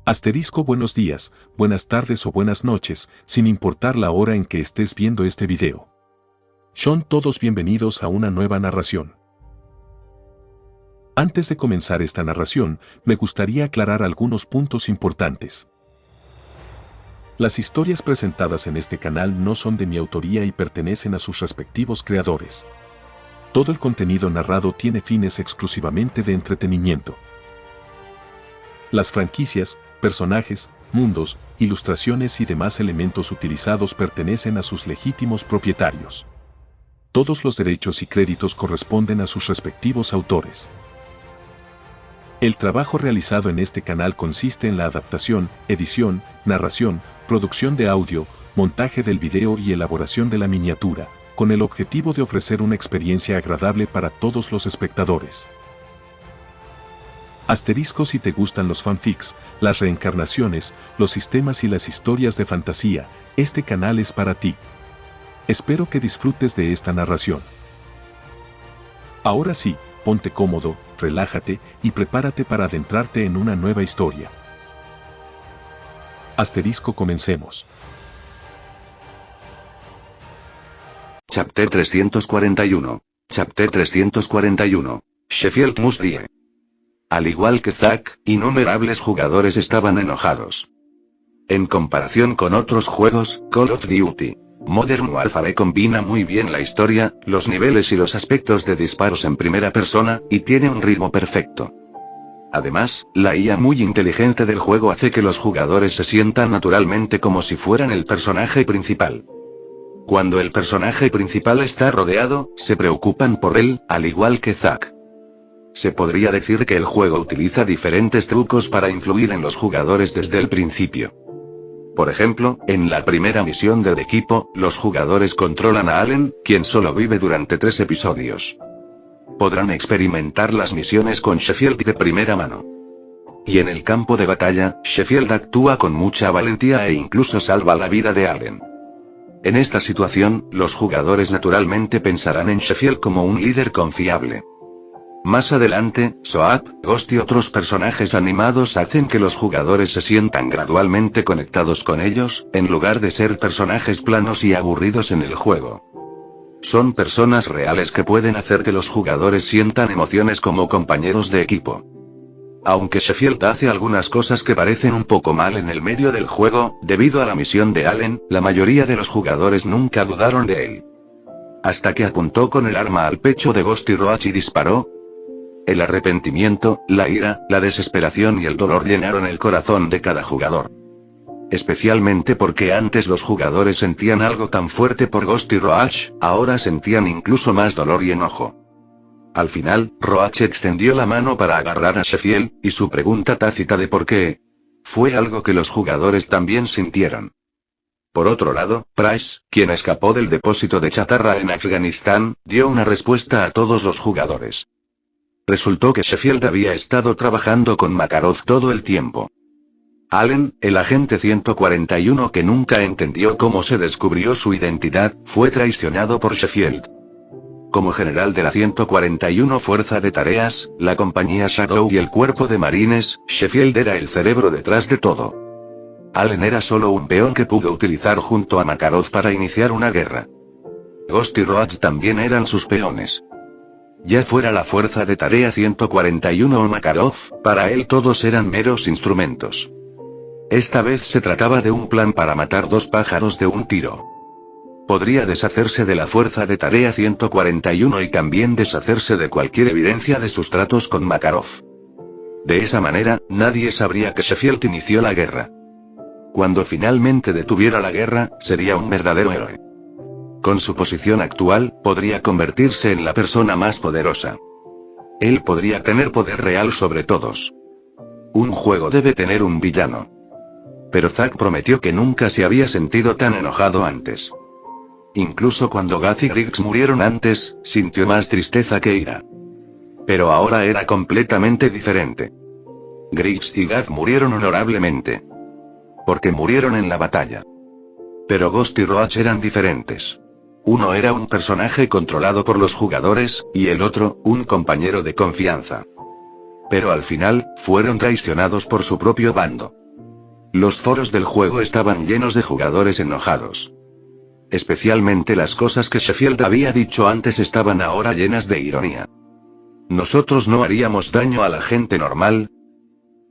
Asterisco buenos días, buenas tardes o buenas noches, sin importar la hora en que estés viendo este video. Son todos bienvenidos a una nueva narración. Antes de comenzar esta narración, me gustaría aclarar algunos puntos importantes. Las historias presentadas en este canal no son de mi autoría y pertenecen a sus respectivos creadores. Todo el contenido narrado tiene fines exclusivamente de entretenimiento. Las franquicias, personajes, mundos, ilustraciones y demás elementos utilizados pertenecen a sus legítimos propietarios. Todos los derechos y créditos corresponden a sus respectivos autores. El trabajo realizado en este canal consiste en la adaptación, edición, narración, producción de audio, montaje del video y elaboración de la miniatura, con el objetivo de ofrecer una experiencia agradable para todos los espectadores. Asterisco si te gustan los fanfics, las reencarnaciones, los sistemas y las historias de fantasía, este canal es para ti. Espero que disfrutes de esta narración. Ahora sí, ponte cómodo, relájate y prepárate para adentrarte en una nueva historia. Asterisco, comencemos. Chapter 341. Chapter 341. Sheffield must die. Al igual que Zack, innumerables jugadores estaban enojados. En comparación con otros juegos, Call of Duty Modern Warfare combina muy bien la historia, los niveles y los aspectos de disparos en primera persona, y tiene un ritmo perfecto. Además, la IA muy inteligente del juego hace que los jugadores se sientan naturalmente como si fueran el personaje principal. Cuando el personaje principal está rodeado, se preocupan por él, al igual que Zack. Se podría decir que el juego utiliza diferentes trucos para influir en los jugadores desde el principio. Por ejemplo, en la primera misión del equipo, los jugadores controlan a Allen, quien solo vive durante 3 episodios. Podrán experimentar las misiones con Sheffield de primera mano. Y en el campo de batalla, Sheffield actúa con mucha valentía e incluso salva la vida de Allen. En esta situación, los jugadores naturalmente pensarán en Sheffield como un líder confiable. Más adelante, Soap, Ghost y otros personajes animados hacen que los jugadores se sientan gradualmente conectados con ellos, en lugar de ser personajes planos y aburridos en el juego. Son personas reales que pueden hacer que los jugadores sientan emociones como compañeros de equipo. Aunque Sheffield hace algunas cosas que parecen un poco mal en el medio del juego, debido a la misión de Allen, la mayoría de los jugadores nunca dudaron de él. Hasta que apuntó con el arma al pecho de Ghost y Roach y disparó. El arrepentimiento, la ira, la desesperación y el dolor llenaron el corazón de cada jugador. Especialmente porque antes los jugadores sentían algo tan fuerte por Ghost y Roach, ahora sentían incluso más dolor y enojo. Al final, Roach extendió la mano para agarrar a Sheffield, y su pregunta tácita de por qué fue algo que los jugadores también sintieron. Por otro lado, Price, quien escapó del depósito de chatarra en Afganistán, dio una respuesta a todos los jugadores. Resultó que Sheffield había estado trabajando con Makarov todo el tiempo. Allen, el agente 141 que nunca entendió cómo se descubrió su identidad, fue traicionado por Sheffield. Como general de la 141 Fuerza de Tareas, la compañía Shadow y el cuerpo de marines, Sheffield era el cerebro detrás de todo. Allen era solo un peón que pudo utilizar junto a Makarov para iniciar una guerra. Ghost y Roach también eran sus peones. Ya fuera la Fuerza de Tarea 141 o Makarov, para él todos eran meros instrumentos. Esta vez se trataba de un plan para matar 2 pájaros de un tiro. Podría deshacerse de la Fuerza de Tarea 141 y también deshacerse de cualquier evidencia de sus tratos con Makarov. De esa manera, nadie sabría que Sheffield inició la guerra. Cuando finalmente detuviera la guerra, sería un verdadero héroe. Con su posición actual, podría convertirse en la persona más poderosa. Él podría tener poder real sobre todos. Un juego debe tener un villano. Pero Zack prometió que nunca se había sentido tan enojado antes. Incluso cuando Gaz y Griggs murieron antes, sintió más tristeza que ira. Pero ahora era completamente diferente. Griggs y Gaz murieron honorablemente. Porque murieron en la batalla. Pero Ghost y Roach eran diferentes. Uno era un personaje controlado por los jugadores, y el otro, un compañero de confianza. Pero al final, fueron traicionados por su propio bando. Los foros del juego estaban llenos de jugadores enojados. Especialmente las cosas que Sheffield había dicho antes estaban ahora llenas de ironía. ¿Nosotros no haríamos daño a la gente normal?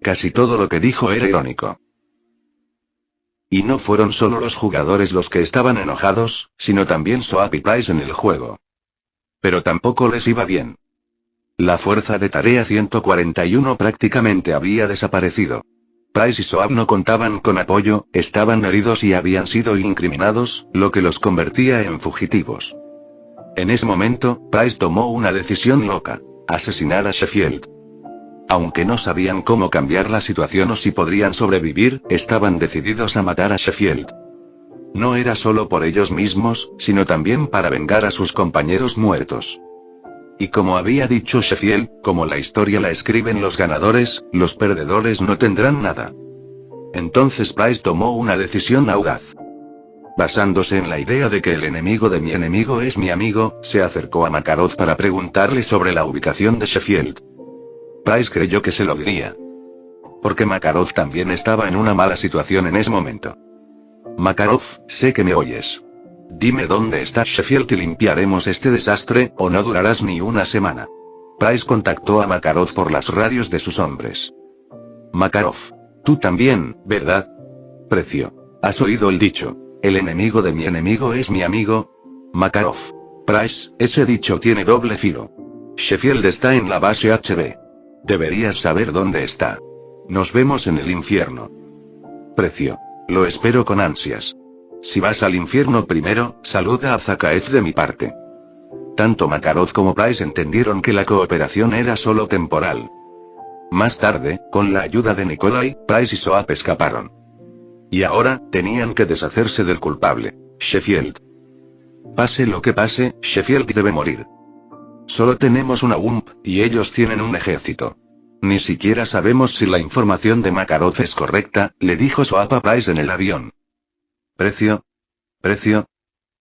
Casi todo lo que dijo era irónico. Y no fueron solo los jugadores los que estaban enojados, sino también Soap y Price en el juego. Pero tampoco les iba bien. La fuerza de tarea 141 prácticamente había desaparecido. Price y Soap no contaban con apoyo, estaban heridos y habían sido incriminados, lo que los convertía en fugitivos. En ese momento, Price tomó una decisión loca: asesinar a Sheffield. Aunque no sabían cómo cambiar la situación o si podrían sobrevivir, estaban decididos a matar a Sheffield. No era solo por ellos mismos, sino también para vengar a sus compañeros muertos. Y como había dicho Sheffield, como la historia la escriben los ganadores, los perdedores no tendrán nada. Entonces Price tomó una decisión audaz. Basándose en la idea de que el enemigo de mi enemigo es mi amigo, se acercó a Makarov para preguntarle sobre la ubicación de Sheffield. Price creyó que se lo diría. Porque Makarov también estaba en una mala situación en ese momento. Makarov, sé que me oyes. Dime dónde está Sheffield y limpiaremos este desastre, o no durarás ni una semana. Price contactó a Makarov por las radios de sus hombres. Makarov. Tú también, ¿verdad? Precio. ¿Has oído el dicho? El enemigo de mi enemigo es mi amigo. Makarov. Price, ese dicho tiene doble filo. Sheffield está en la base HB. Deberías saber dónde está. Nos vemos en el infierno. Precio. Lo espero con ansias. Si vas al infierno primero, saluda a Zakaev de mi parte. Tanto Makarov como Price entendieron que la cooperación era solo temporal. Más tarde, con la ayuda de Nikolai, Price y Soap escaparon. Y ahora, tenían que deshacerse del culpable, Sheffield. Pase lo que pase, Sheffield debe morir. Solo tenemos una WUMP, y ellos tienen un ejército. Ni siquiera sabemos si la información de Makarov es correcta, le dijo Soap a Price en el avión. ¿Precio? ¿Precio?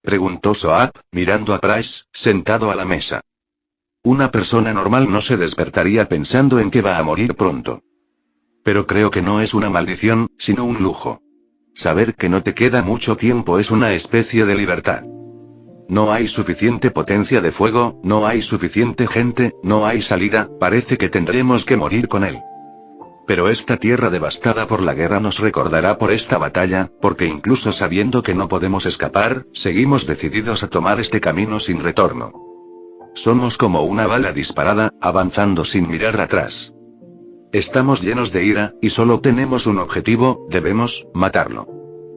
Preguntó Soap, mirando a Price, sentado a la mesa. Una persona normal no se despertaría pensando en que va a morir pronto. Pero creo que no es una maldición, sino un lujo. Saber que no te queda mucho tiempo es una especie de libertad. No hay suficiente potencia de fuego, no hay suficiente gente, no hay salida, parece que tendremos que morir con él. Pero esta tierra devastada por la guerra nos recordará por esta batalla, porque incluso sabiendo que no podemos escapar, seguimos decididos a tomar este camino sin retorno. Somos como una bala disparada, avanzando sin mirar atrás. Estamos llenos de ira, y solo tenemos un objetivo: debemos matarlo.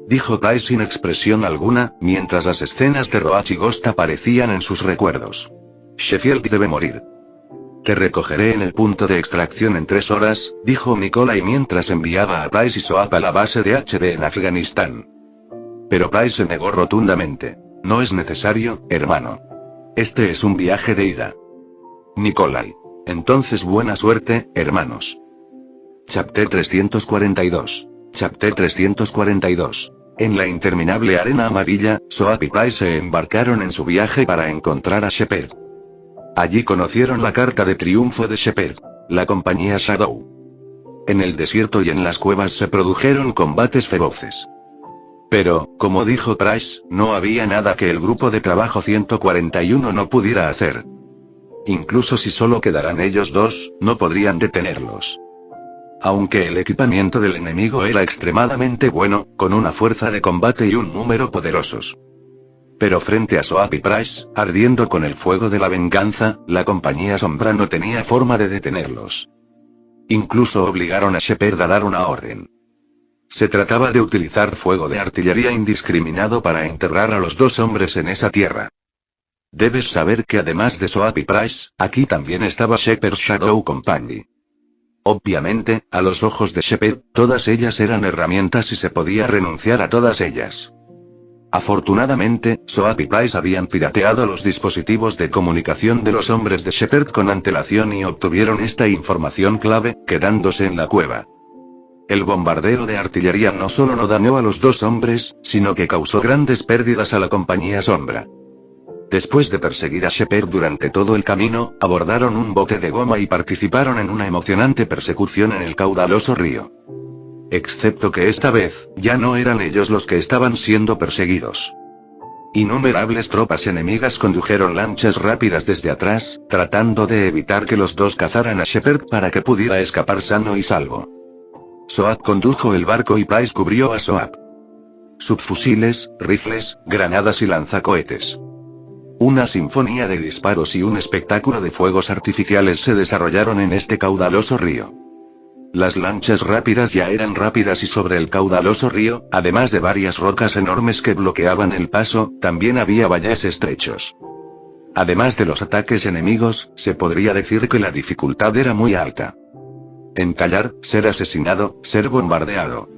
Dijo Price sin expresión alguna, mientras las escenas de Roach y Ghost aparecían en sus recuerdos. Sheffield debe morir. Te recogeré en el punto de extracción en 3 horas, dijo Nikolai mientras enviaba a Price y Soap a la base de HB en Afganistán. Pero Price se negó rotundamente. No es necesario, hermano. Este es un viaje de ida. Nikolai. Entonces buena suerte, hermanos. Chapter 342. Chapter 342. En la interminable arena amarilla, Soap y Price se embarcaron en su viaje para encontrar a Shepard. Allí conocieron la carta de triunfo de Shepard, la compañía Shadow. En el desierto y en las cuevas se produjeron combates feroces. Pero, como dijo Price, no había nada que el grupo de trabajo 141 no pudiera hacer. Incluso si solo quedaran ellos dos, no podrían detenerlos. Aunque el equipamiento del enemigo era extremadamente bueno, con una fuerza de combate y un número poderosos. Pero frente a Soap y Price, ardiendo con el fuego de la venganza, la compañía Sombra no tenía forma de detenerlos. Incluso obligaron a Shepard a dar una orden. Se trataba de utilizar fuego de artillería indiscriminado para enterrar a los 2 hombres en esa tierra. Debes saber que además de Soap y Price, aquí también estaba Shepard Shadow Company. Obviamente, a los ojos de Shepard, todas ellas eran herramientas y se podía renunciar a todas ellas. Afortunadamente, Soap y Price habían pirateado los dispositivos de comunicación de los hombres de Shepard con antelación y obtuvieron esta información clave, quedándose en la cueva. El bombardeo de artillería no solo no dañó a los 2 hombres, sino que causó grandes pérdidas a la compañía Sombra. Después de perseguir a Shepard durante todo el camino, abordaron un bote de goma y participaron en una emocionante persecución en el caudaloso río. Excepto que esta vez, ya no eran ellos los que estaban siendo perseguidos. Innumerables tropas enemigas condujeron lanchas rápidas desde atrás, tratando de evitar que los dos cazaran a Shepard para que pudiera escapar sano y salvo. Soap condujo el barco y Price cubrió a Soap. Subfusiles, rifles, granadas y lanzacohetes. Una sinfonía de disparos y un espectáculo de fuegos artificiales se desarrollaron en este caudaloso río. Las lanchas rápidas ya eran rápidas y sobre el caudaloso río, además de varias rocas enormes que bloqueaban el paso, también había valles estrechos. Además de los ataques enemigos, se podría decir que la dificultad era muy alta. Encallar, ser asesinado, ser bombardeado.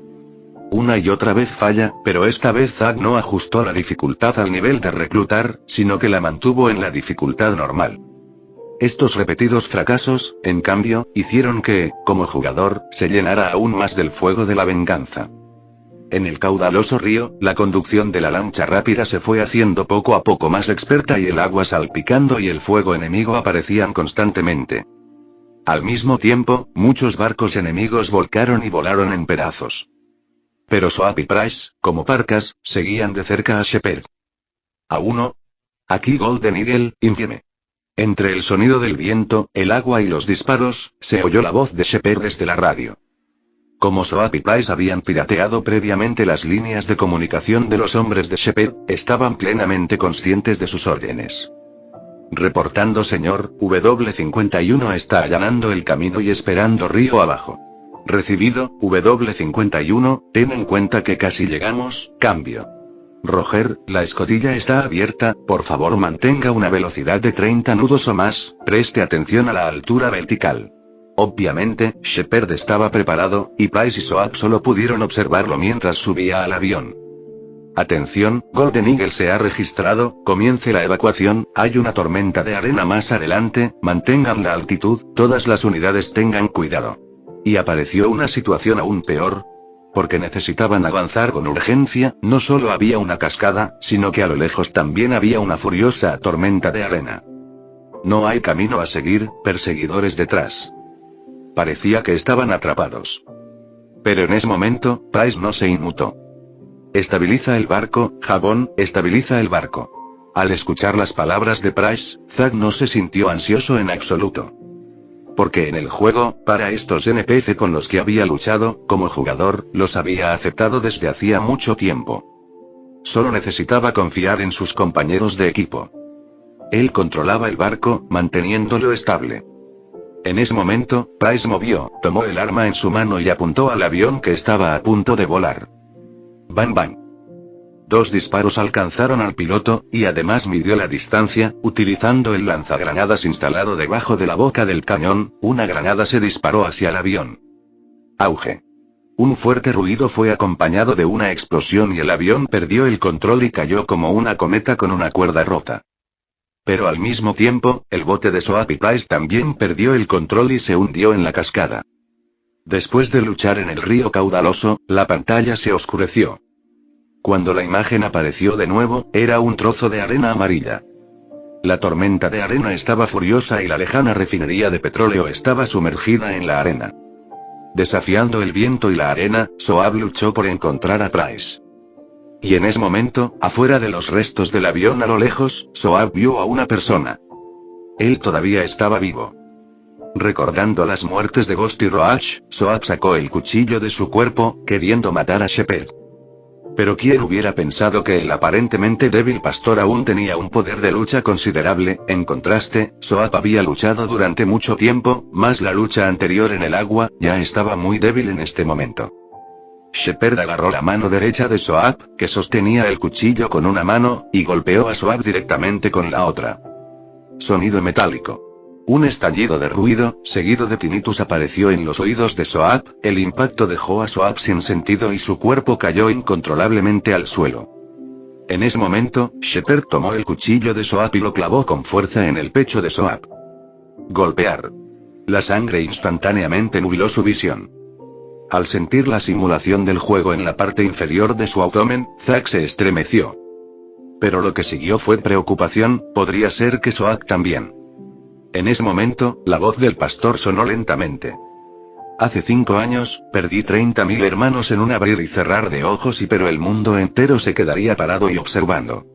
Una y otra vez falla, pero esta vez Zack no ajustó la dificultad al nivel de reclutar, sino que la mantuvo en la dificultad normal. Estos repetidos fracasos, en cambio, hicieron que, como jugador, se llenara aún más del fuego de la venganza. En el caudaloso río, la conducción de la lancha rápida se fue haciendo poco a poco más experta y el agua salpicando y el fuego enemigo aparecían constantemente. Al mismo tiempo, muchos barcos enemigos volcaron y volaron en pedazos. Pero Soap y Price, como parcas, seguían de cerca a Shepard. A uno. Aquí Golden Eagle, infieme. Entre el sonido del viento, el agua y los disparos, se oyó la voz de Shepard desde la radio. Como Soap y Price habían pirateado previamente las líneas de comunicación de los hombres de Shepard, estaban plenamente conscientes de sus órdenes. Reportando señor, W51 está allanando el camino y esperando río abajo. Recibido, W51, ten en cuenta que casi llegamos, cambio. Roger, la escotilla está abierta, por favor mantenga una velocidad de 30 nudos o más, preste atención a la altura vertical. Obviamente, Shepard estaba preparado, y Price y Soap solo pudieron observarlo mientras subía al avión. Atención, Golden Eagle se ha registrado, comience la evacuación, hay una tormenta de arena más adelante, mantengan la altitud, todas las unidades tengan cuidado. Y apareció una situación aún peor. Porque necesitaban avanzar con urgencia, no solo había una cascada, sino que a lo lejos también había una furiosa tormenta de arena. No hay camino a seguir, perseguidores detrás. Parecía que estaban atrapados. Pero en ese momento, Price no se inmutó. Estabiliza el barco, Jabón, estabiliza el barco. Al escuchar las palabras de Price, Zack no se sintió ansioso en absoluto. Porque en el juego, para estos NPC con los que había luchado, como jugador, los había aceptado desde hacía mucho tiempo. Solo necesitaba confiar en sus compañeros de equipo. Él controlaba el barco, manteniéndolo estable. En ese momento, Price movió, tomó el arma en su mano y apuntó al avión que estaba a punto de volar. ¡Bang bang! 2 disparos alcanzaron al piloto, y además midió la distancia, utilizando el lanzagranadas instalado debajo de la boca del cañón, una granada se disparó hacia el avión. Auge. Un fuerte ruido fue acompañado de una explosión y el avión perdió el control y cayó como una cometa con una cuerda rota. Pero al mismo tiempo, el bote de Soap y Price también perdió el control y se hundió en la cascada. Después de luchar en el río caudaloso, la pantalla se oscureció. Cuando la imagen apareció de nuevo, era un trozo de arena amarilla. La tormenta de arena estaba furiosa y la lejana refinería de petróleo estaba sumergida en la arena. Desafiando el viento y la arena, Soap luchó por encontrar a Price. Y en ese momento, afuera de los restos del avión a lo lejos, Soap vio a una persona. Él todavía estaba vivo. Recordando las muertes de Ghost y Roach, Soap sacó el cuchillo de su cuerpo, queriendo matar a Shepard. Pero ¿quién hubiera pensado que el aparentemente débil pastor aún tenía un poder de lucha considerable? En contraste, Soap había luchado durante mucho tiempo, más la lucha anterior en el agua, ya estaba muy débil en este momento. Shepard agarró la mano derecha de Soap, que sostenía el cuchillo con una mano, y golpeó a Soap directamente con la otra. Sonido metálico. Un estallido de ruido, seguido de tinnitus apareció en los oídos de Soap, el impacto dejó a Soap sin sentido y su cuerpo cayó incontrolablemente al suelo. En ese momento, Shepard tomó el cuchillo de Soap y lo clavó con fuerza en el pecho de Soap. Golpear. La sangre instantáneamente nubló su visión. Al sentir la simulación del juego en la parte inferior de su abdomen, Zack se estremeció. Pero lo que siguió fue preocupación, podría ser que Soap también. En ese momento, la voz del pastor sonó lentamente. Hace 5 años, perdí 30.000 hermanos en un abrir y cerrar de ojos pero el mundo entero se quedaría parado y observando.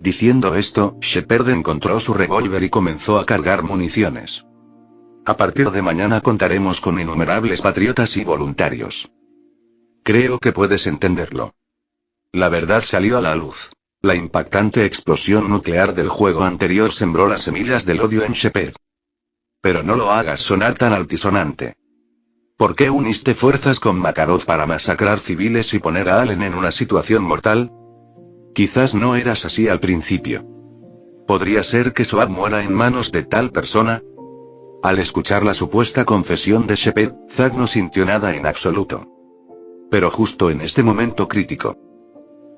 Diciendo esto, Shepard encontró su revólver y comenzó a cargar municiones. A partir de mañana contaremos con innumerables patriotas y voluntarios. Creo que puedes entenderlo. La verdad salió a la luz. La impactante explosión nuclear del juego anterior sembró las semillas del odio en Shepard. Pero no lo hagas sonar tan altisonante. ¿Por qué uniste fuerzas con Makarov para masacrar civiles y poner a Allen en una situación mortal? Quizás no eras así al principio. ¿Podría ser que Soap muera en manos de tal persona? Al escuchar la supuesta confesión de Shepard, Zack no sintió nada en absoluto. Pero justo en este momento crítico,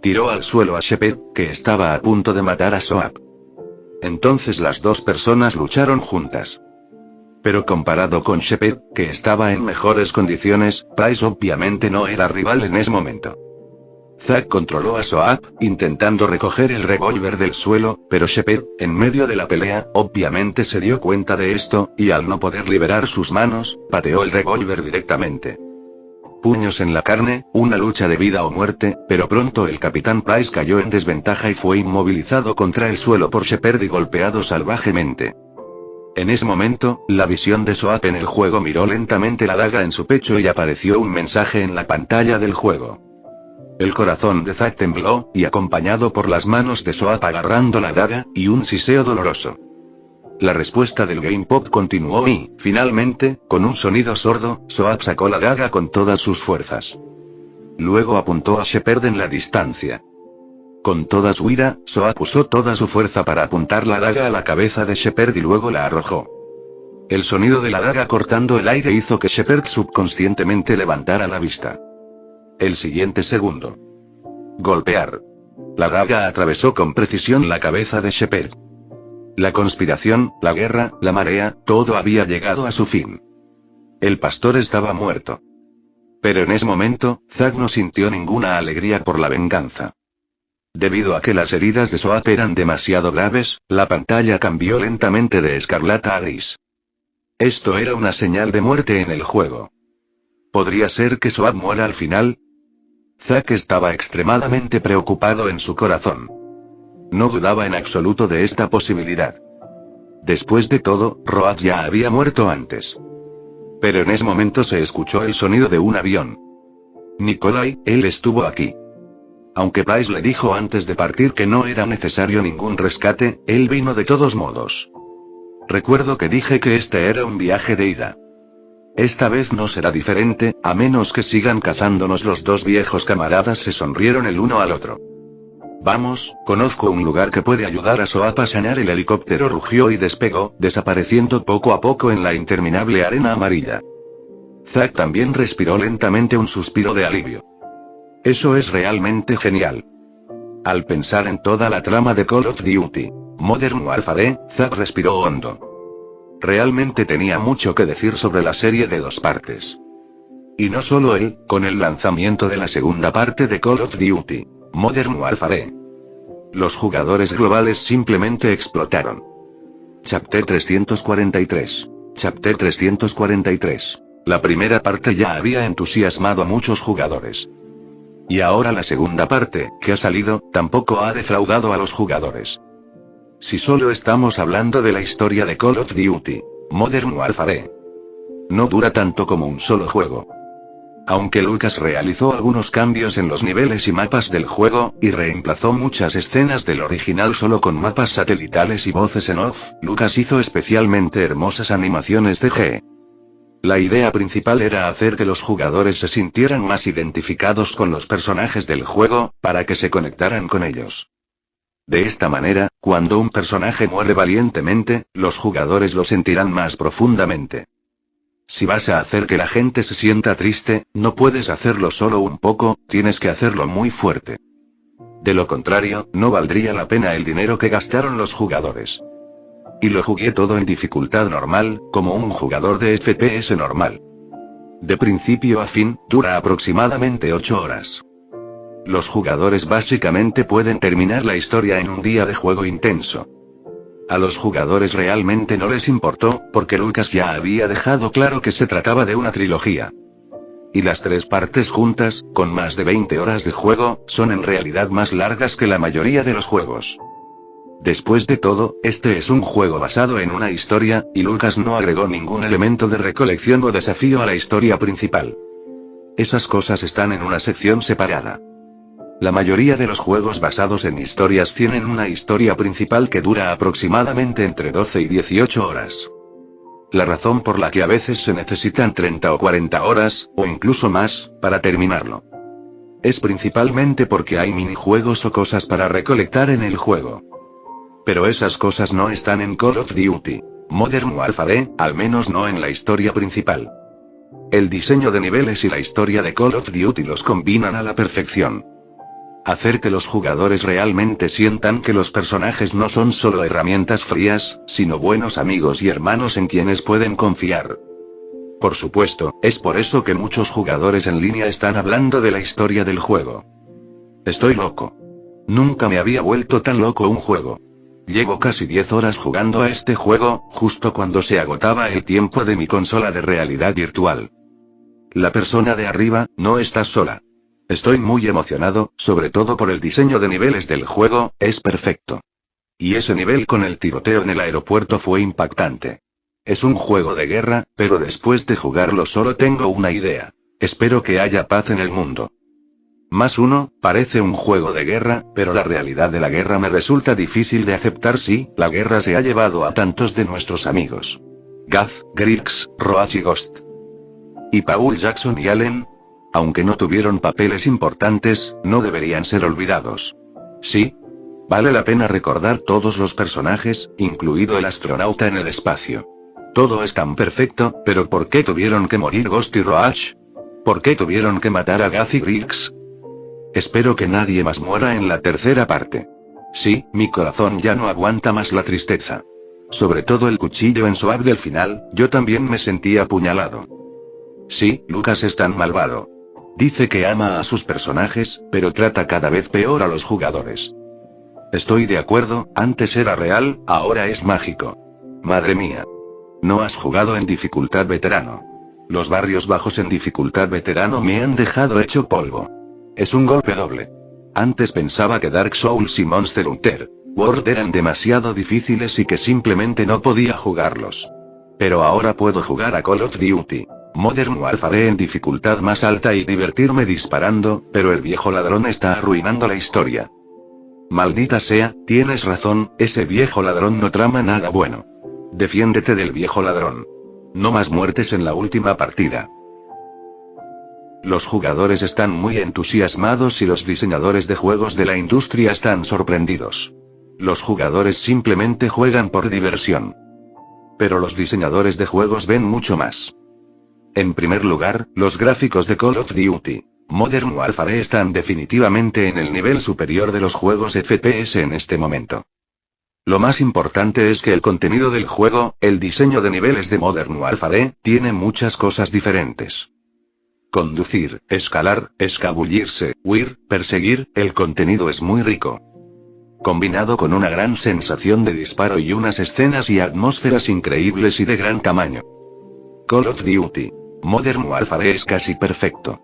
tiró al suelo a Shepard, que estaba a punto de matar a Soap. Entonces las dos personas lucharon juntas. Pero comparado con Shepard, que estaba en mejores condiciones, Price obviamente no era rival en ese momento. Zack controló a Soap, intentando recoger el revólver del suelo, pero Shepard, en medio de la pelea, obviamente se dio cuenta de esto, y al no poder liberar sus manos, pateó el revólver directamente. Puños en la carne, una lucha de vida o muerte, pero pronto el Capitán Price cayó en desventaja y fue inmovilizado contra el suelo por Shepard y golpeado salvajemente. En ese momento, la visión de Soap en el juego miró lentamente la daga en su pecho y apareció un mensaje en la pantalla del juego. El corazón de Zack tembló, y acompañado por las manos de Soap agarrando la daga, y un siseo doloroso. La respuesta del Game Pop continuó y, finalmente, con un sonido sordo, Soap sacó la daga con todas sus fuerzas. Luego apuntó a Shepard en la distancia. Con toda su ira, Soap usó toda su fuerza para apuntar la daga a la cabeza de Shepard y luego la arrojó. El sonido de la daga cortando el aire hizo que Shepard subconscientemente levantara la vista. El siguiente segundo. Golpear. La daga atravesó con precisión la cabeza de Shepard. La conspiración, la guerra, la marea, todo había llegado a su fin. El pastor estaba muerto. Pero en ese momento, Zack no sintió ninguna alegría por la venganza. Debido a que las heridas de Soap eran demasiado graves, la pantalla cambió lentamente de escarlata a gris. Esto era una señal de muerte en el juego. ¿Podría ser que Soap muera al final? Zack estaba extremadamente preocupado en su corazón. No dudaba en absoluto de esta posibilidad. Después de todo, Roach ya había muerto antes. Pero en ese momento se escuchó el sonido de un avión. Nikolai, él estuvo aquí. Aunque Price le dijo antes de partir que no era necesario ningún rescate, él vino de todos modos. Recuerdo que dije que este era un viaje de ida. Esta vez no será diferente, a menos que sigan cazándonos. Los dos viejos camaradas se sonrieron el uno al otro. Vamos, conozco un lugar que puede ayudar a Soap a sanar. El helicóptero rugió y despegó, desapareciendo poco a poco en la interminable arena amarilla. Zack también respiró lentamente, un suspiro de alivio. Eso es realmente genial. Al pensar en toda la trama de Call of Duty Modern Warfare, Zack respiró hondo. Realmente tenía mucho que decir sobre la serie de 2 partes. Y no solo él, con el lanzamiento de la segunda parte de Call of Duty Modern Warfare, los jugadores globales simplemente explotaron. Chapter 343. Chapter 343. La primera parte ya había entusiasmado a muchos jugadores. Y ahora la segunda parte, que ha salido, tampoco ha defraudado a los jugadores. Si solo estamos hablando de la historia de Call of Duty Modern Warfare, no dura tanto como un solo juego. Aunque Lucas realizó algunos cambios en los niveles y mapas del juego, y reemplazó muchas escenas del original solo con mapas satelitales y voces en off, Lucas hizo especialmente hermosas animaciones CG. La idea principal era hacer que los jugadores se sintieran más identificados con los personajes del juego, para que se conectaran con ellos. De esta manera, cuando un personaje muere valientemente, los jugadores lo sentirán más profundamente. Si vas a hacer que la gente se sienta triste, no puedes hacerlo solo un poco, tienes que hacerlo muy fuerte. De lo contrario, no valdría la pena el dinero que gastaron los jugadores. Y lo jugué todo en dificultad normal, como un jugador de FPS normal. De principio a fin, dura aproximadamente 8 horas. Los jugadores básicamente pueden terminar la historia en un día de juego intenso. A los jugadores realmente no les importó, porque Lucas ya había dejado claro que se trataba de una trilogía. Y las 3 partes juntas, con más de 20 horas de juego, son en realidad más largas que la mayoría de los juegos. Después de todo, este es un juego basado en una historia, y Lucas no agregó ningún elemento de recolección o desafío a la historia principal. Esas cosas están en una sección separada. La mayoría de los juegos basados en historias tienen una historia principal que dura aproximadamente entre 12 y 18 horas. La razón por la que a veces se necesitan 30 o 40 horas, o incluso más, para terminarlo, es principalmente porque hay minijuegos o cosas para recolectar en el juego. Pero esas cosas no están en Call of Duty Modern Warfare, al menos no en la historia principal. El diseño de niveles y la historia de Call of Duty los combinan a la perfección. Hacer que los jugadores realmente sientan que los personajes no son solo herramientas frías, sino buenos amigos y hermanos en quienes pueden confiar. Por supuesto, es por eso que muchos jugadores en línea están hablando de la historia del juego. Estoy loco. Nunca me había vuelto tan loco un juego. Llevo casi 10 horas jugando a este juego, justo cuando se agotaba el tiempo de mi consola de realidad virtual. La persona de arriba, no está sola. Estoy muy emocionado, sobre todo por el diseño de niveles del juego, es perfecto. Y ese nivel con el tiroteo en el aeropuerto fue impactante. Es un juego de guerra, pero después de jugarlo solo tengo una idea. Espero que haya paz en el mundo. +1, parece un juego de guerra, pero la realidad de la guerra me resulta difícil de aceptar. Sí, la guerra se ha llevado a tantos de nuestros amigos. Gaz, Griggs, Roach y Ghost. Y Paul Jackson y Allen. Aunque no tuvieron papeles importantes, no deberían ser olvidados. Sí. Vale la pena recordar todos los personajes, incluido el astronauta en el espacio. Todo es tan perfecto, pero ¿por qué tuvieron que morir Ghost y Roach? ¿Por qué tuvieron que matar a Gaz y Griggs? Espero que nadie más muera en la tercera parte. Sí, mi corazón ya no aguanta más la tristeza. Sobre todo el cuchillo en Soap del final, yo también me sentí apuñalado. Sí, Lucas es tan malvado. Dice que ama a sus personajes, pero trata cada vez peor a los jugadores. Estoy de acuerdo, antes era real, ahora es mágico. Madre mía. No has jugado en dificultad veterano. Los barrios bajos en dificultad veterano me han dejado hecho polvo. Es un golpe doble. Antes pensaba que Dark Souls y Monster Hunter World eran demasiado difíciles y que simplemente no podía jugarlos. Pero ahora puedo jugar a Call of Duty Modern Warfare en dificultad más alta y divertirme disparando, pero el viejo ladrón está arruinando la historia. Maldita sea, tienes razón, ese viejo ladrón no trama nada bueno. Defiéndete del viejo ladrón. No más muertes en la última partida. Los jugadores están muy entusiasmados y los diseñadores de juegos de la industria están sorprendidos. Los jugadores simplemente juegan por diversión. Pero los diseñadores de juegos ven mucho más. En primer lugar, los gráficos de Call of Duty Modern Warfare están definitivamente en el nivel superior de los juegos FPS en este momento. Lo más importante es que el contenido del juego, el diseño de niveles de Modern Warfare, tiene muchas cosas diferentes. Conducir, escalar, escabullirse, huir, perseguir, el contenido es muy rico. Combinado con una gran sensación de disparo y unas escenas y atmósferas increíbles y de gran tamaño. Call of Duty Modern Warfare es casi perfecto.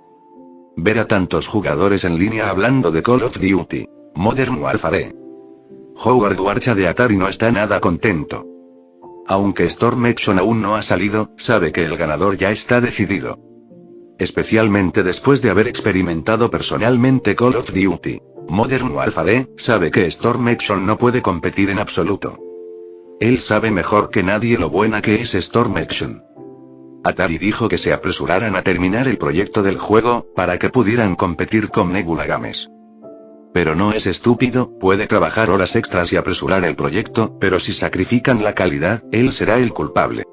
Ver a tantos jugadores en línea hablando de Call of Duty Modern Warfare. Howard Warcha de Atari no está nada contento. Aunque Storm Action aún no ha salido, sabe que el ganador ya está decidido. Especialmente después de haber experimentado personalmente Call of Duty Modern Warfare, sabe que Storm Action no puede competir en absoluto. Él sabe mejor que nadie lo buena que es Storm Action. Atari dijo que se apresuraran a terminar el proyecto del juego, para que pudieran competir con Nebula Games. Pero no es estúpido, puede trabajar horas extras y apresurar el proyecto, pero si sacrifican la calidad, él será el culpable.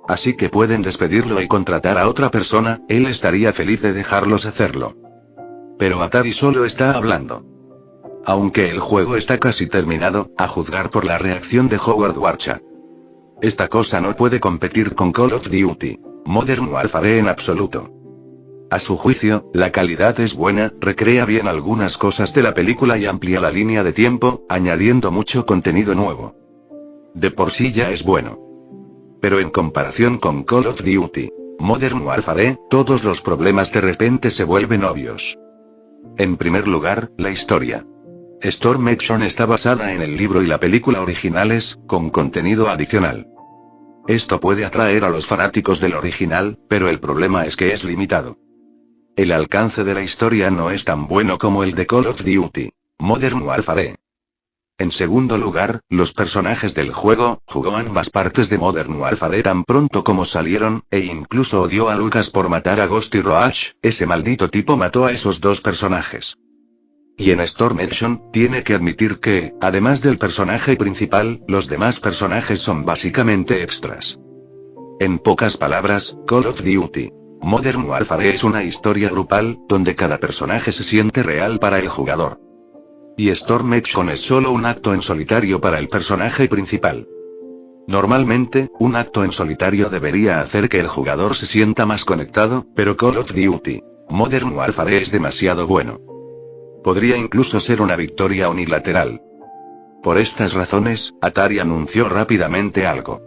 Así que pueden despedirlo y contratar a otra persona, él estaría feliz de dejarlos hacerlo. Pero Atari solo está hablando. Aunque el juego está casi terminado, a juzgar por la reacción de Howard Warcha. Esta cosa no puede competir con Call of Duty Modern Warfare en absoluto. A su juicio, la calidad es buena, recrea bien algunas cosas de la película y amplía la línea de tiempo, añadiendo mucho contenido nuevo. De por sí ya es bueno. Pero en comparación con Call of Duty Modern Warfare, todos los problemas de repente se vuelven obvios. En primer lugar, la historia. Storm Action está basada en el libro y la película originales, con contenido adicional. Esto puede atraer a los fanáticos del original, pero el problema es que es limitado. El alcance de la historia no es tan bueno como el de Call of Duty Modern Warfare. En segundo lugar, los personajes del juego jugó ambas partes de Modern Warfare tan pronto como salieron, e incluso odió a Lucas por matar a Ghost y Roach. Ese maldito tipo mató a esos dos personajes. Y en Storm Action, tiene que admitir que, además del personaje principal, los demás personajes son básicamente extras. En pocas palabras, Call of Duty Modern Warfare es una historia grupal, donde cada personaje se siente real para el jugador. Y Storm Action es solo un acto en solitario para el personaje principal. Normalmente, un acto en solitario debería hacer que el jugador se sienta más conectado, pero Call of Duty Modern Warfare es demasiado bueno. Podría incluso ser una victoria unilateral. Por estas razones, Atari anunció rápidamente algo.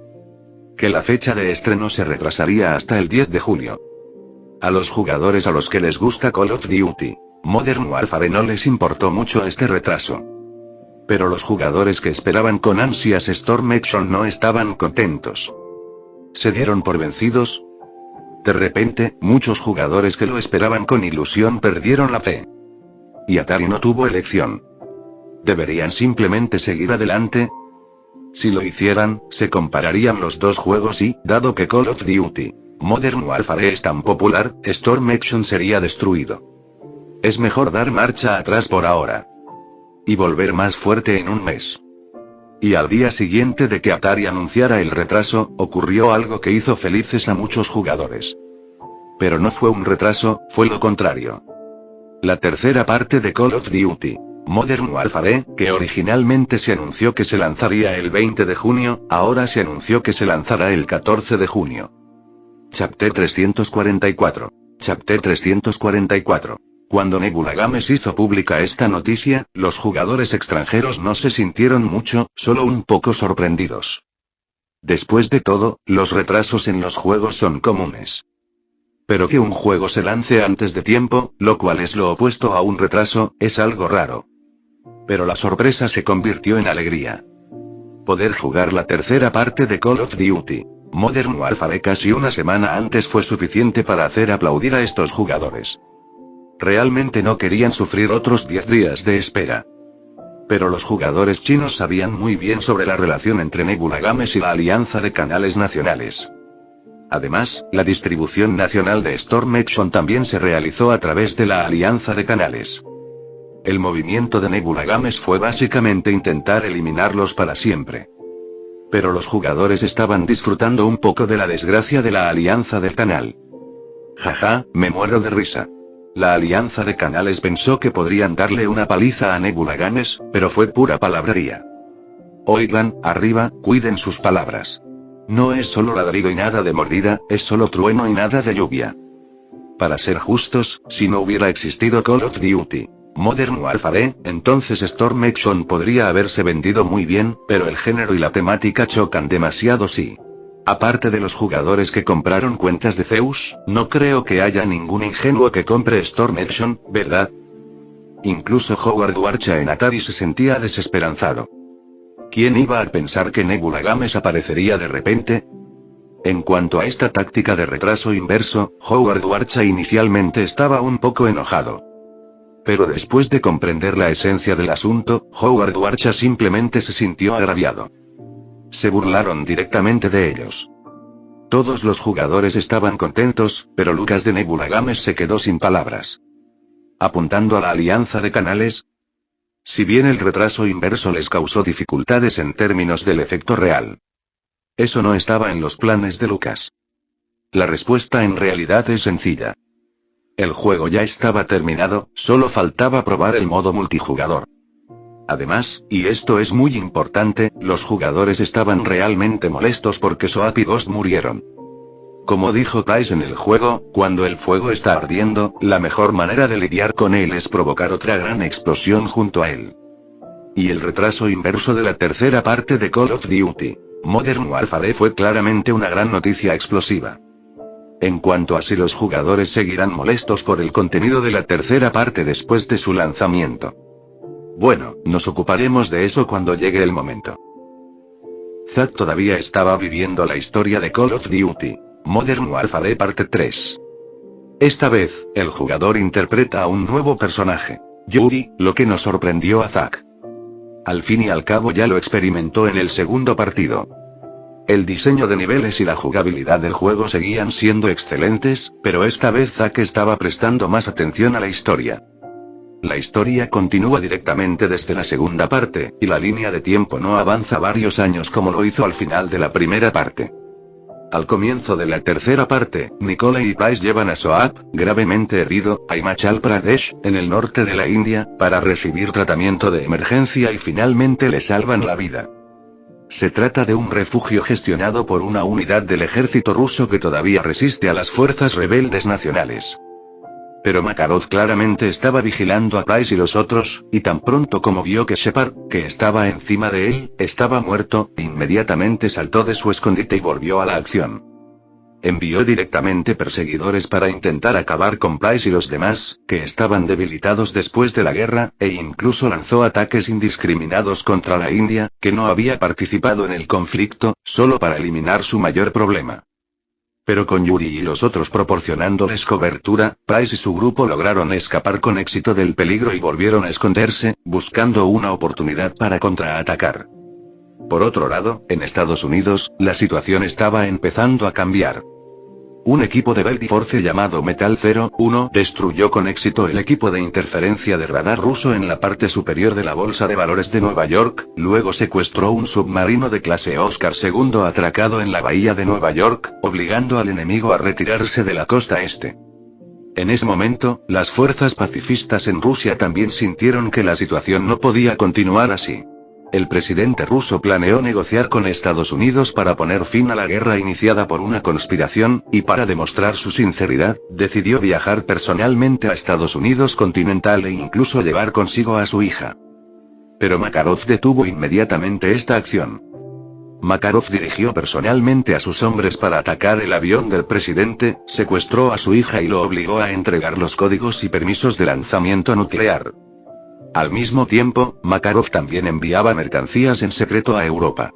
Que la fecha de estreno se retrasaría hasta el 10 de junio. A los jugadores a los que les gusta Call of Duty Modern Warfare no les importó mucho este retraso. Pero los jugadores que esperaban con ansias Storm Action no estaban contentos. ¿Se dieron por vencidos? De repente, muchos jugadores que lo esperaban con ilusión perdieron la fe. Y Atari no tuvo elección. ¿Deberían simplemente seguir adelante? Si lo hicieran, se compararían los dos juegos y, dado que Call of Duty Modern Warfare es tan popular, Storm Action sería destruido. Es mejor dar marcha atrás por ahora. Y volver más fuerte en un mes. Y al día siguiente de que Atari anunciara el retraso, ocurrió algo que hizo felices a muchos jugadores. Pero no fue un retraso, fue lo contrario. La tercera parte de Call of Duty Modern Warfare, que originalmente se anunció que se lanzaría el 20 de junio, ahora se anunció que se lanzará el 14 de junio. Chapter 344. Chapter 344. Cuando Nebula Games hizo pública esta noticia, los jugadores extranjeros no se sintieron mucho, solo un poco sorprendidos. Después de todo, los retrasos en los juegos son comunes. Pero que un juego se lance antes de tiempo, lo cual es lo opuesto a un retraso, es algo raro. Pero la sorpresa se convirtió en alegría. Poder jugar la tercera parte de Call of Duty Modern Warfare casi una semana antes fue suficiente para hacer aplaudir a estos jugadores. Realmente no querían sufrir otros 10 días de espera. Pero los jugadores chinos sabían muy bien sobre la relación entre Nebula Games y la Alianza de Canales Nacionales. Además, la distribución nacional de Storm Action también se realizó a través de la Alianza de Canales. El movimiento de Nebula Games fue básicamente intentar eliminarlos para siempre. Pero los jugadores estaban disfrutando un poco de la desgracia de la Alianza del Canal. Jaja, me muero de risa. La Alianza de Canales pensó que podrían darle una paliza a Nebula Games, pero fue pura palabrería. Oigan, arriba, cuiden sus palabras. No es solo ladrido y nada de mordida, es solo trueno y nada de lluvia. Para ser justos, si no hubiera existido Call of Duty Modern Warfare, entonces Storm Action podría haberse vendido muy bien, pero el género y la temática chocan demasiado sí. Aparte de los jugadores que compraron cuentas de Zeus, no creo que haya ningún ingenuo que compre Storm Action, ¿verdad? Incluso Howard Warcha en Atari se sentía desesperanzado. ¿Quién iba a pensar que Nebula Games aparecería de repente? En cuanto a esta táctica de retraso inverso, Howard Warcha inicialmente estaba un poco enojado. Pero después de comprender la esencia del asunto, Howard Warcha simplemente se sintió agraviado. Se burlaron directamente de ellos. Todos los jugadores estaban contentos, pero Lucas de Nebula Games se quedó sin palabras. Apuntando a la Alianza de Canales. Si bien el retraso inverso les causó dificultades en términos del efecto real, eso no estaba en los planes de Lucas. La respuesta en realidad es sencilla. El juego ya estaba terminado, solo faltaba probar el modo multijugador. Además, y esto es muy importante, los jugadores estaban realmente molestos porque Soap y Ghost murieron. Como dijo Price en el juego, cuando el fuego está ardiendo, la mejor manera de lidiar con él es provocar otra gran explosión junto a él. Y el retraso inverso de la tercera parte de Call of Duty Modern Warfare fue claramente una gran noticia explosiva. En cuanto a si los jugadores seguirán molestos por el contenido de la tercera parte después de su lanzamiento. Bueno, nos ocuparemos de eso cuando llegue el momento. Zack todavía estaba viviendo la historia de Call of Duty Modern Warfare Parte 3. Esta vez, el jugador interpreta a un nuevo personaje, Yuri, lo que nos sorprendió a Zack. Al fin y al cabo ya lo experimentó en el segundo partido. El diseño de niveles y la jugabilidad del juego seguían siendo excelentes, pero esta vez Zack estaba prestando más atención a la historia. La historia continúa directamente desde la segunda parte, y la línea de tiempo no avanza varios años como lo hizo al final de la primera parte. Al comienzo de la tercera parte, Nicole y Price llevan a Soap, gravemente herido, a Himachal Pradesh, en el norte de la India, para recibir tratamiento de emergencia y finalmente le salvan la vida. Se trata de un refugio gestionado por una unidad del ejército ruso que todavía resiste a las fuerzas rebeldes nacionales. Pero Makarov claramente estaba vigilando a Price y los otros, y tan pronto como vio que Shepard, que estaba encima de él, estaba muerto, inmediatamente saltó de su escondite y volvió a la acción. Envió directamente perseguidores para intentar acabar con Price y los demás, que estaban debilitados después de la guerra, e incluso lanzó ataques indiscriminados contra la India, que no había participado en el conflicto, solo para eliminar su mayor problema. Pero con Yuri y los otros proporcionándoles cobertura, Price y su grupo lograron escapar con éxito del peligro y volvieron a esconderse, buscando una oportunidad para contraatacar. Por otro lado, en Estados Unidos, la situación estaba empezando a cambiar. Un equipo de Beldy Force llamado Metal 01 destruyó con éxito el equipo de interferencia de radar ruso en la parte superior de la Bolsa de Valores de Nueva York, luego secuestró un submarino de clase Oscar II atracado en la bahía de Nueva York, obligando al enemigo a retirarse de la costa este. En ese momento, las fuerzas pacifistas en Rusia también sintieron que la situación no podía continuar así. El presidente ruso planeó negociar con Estados Unidos para poner fin a la guerra iniciada por una conspiración, y para demostrar su sinceridad, decidió viajar personalmente a Estados Unidos continental e incluso llevar consigo a su hija. Pero Makarov detuvo inmediatamente esta acción. Makarov dirigió personalmente a sus hombres para atacar el avión del presidente, secuestró a su hija y lo obligó a entregar los códigos y permisos de lanzamiento nuclear. Al mismo tiempo, Makarov también enviaba mercancías en secreto a Europa.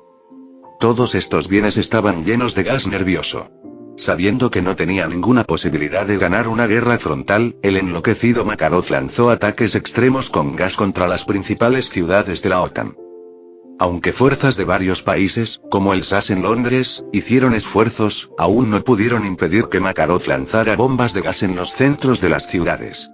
Todos estos bienes estaban llenos de gas nervioso. Sabiendo que no tenía ninguna posibilidad de ganar una guerra frontal, el enloquecido Makarov lanzó ataques extremos con gas contra las principales ciudades de la OTAN. Aunque fuerzas de varios países, como el SAS en Londres, hicieron esfuerzos, aún no pudieron impedir que Makarov lanzara bombas de gas en los centros de las ciudades.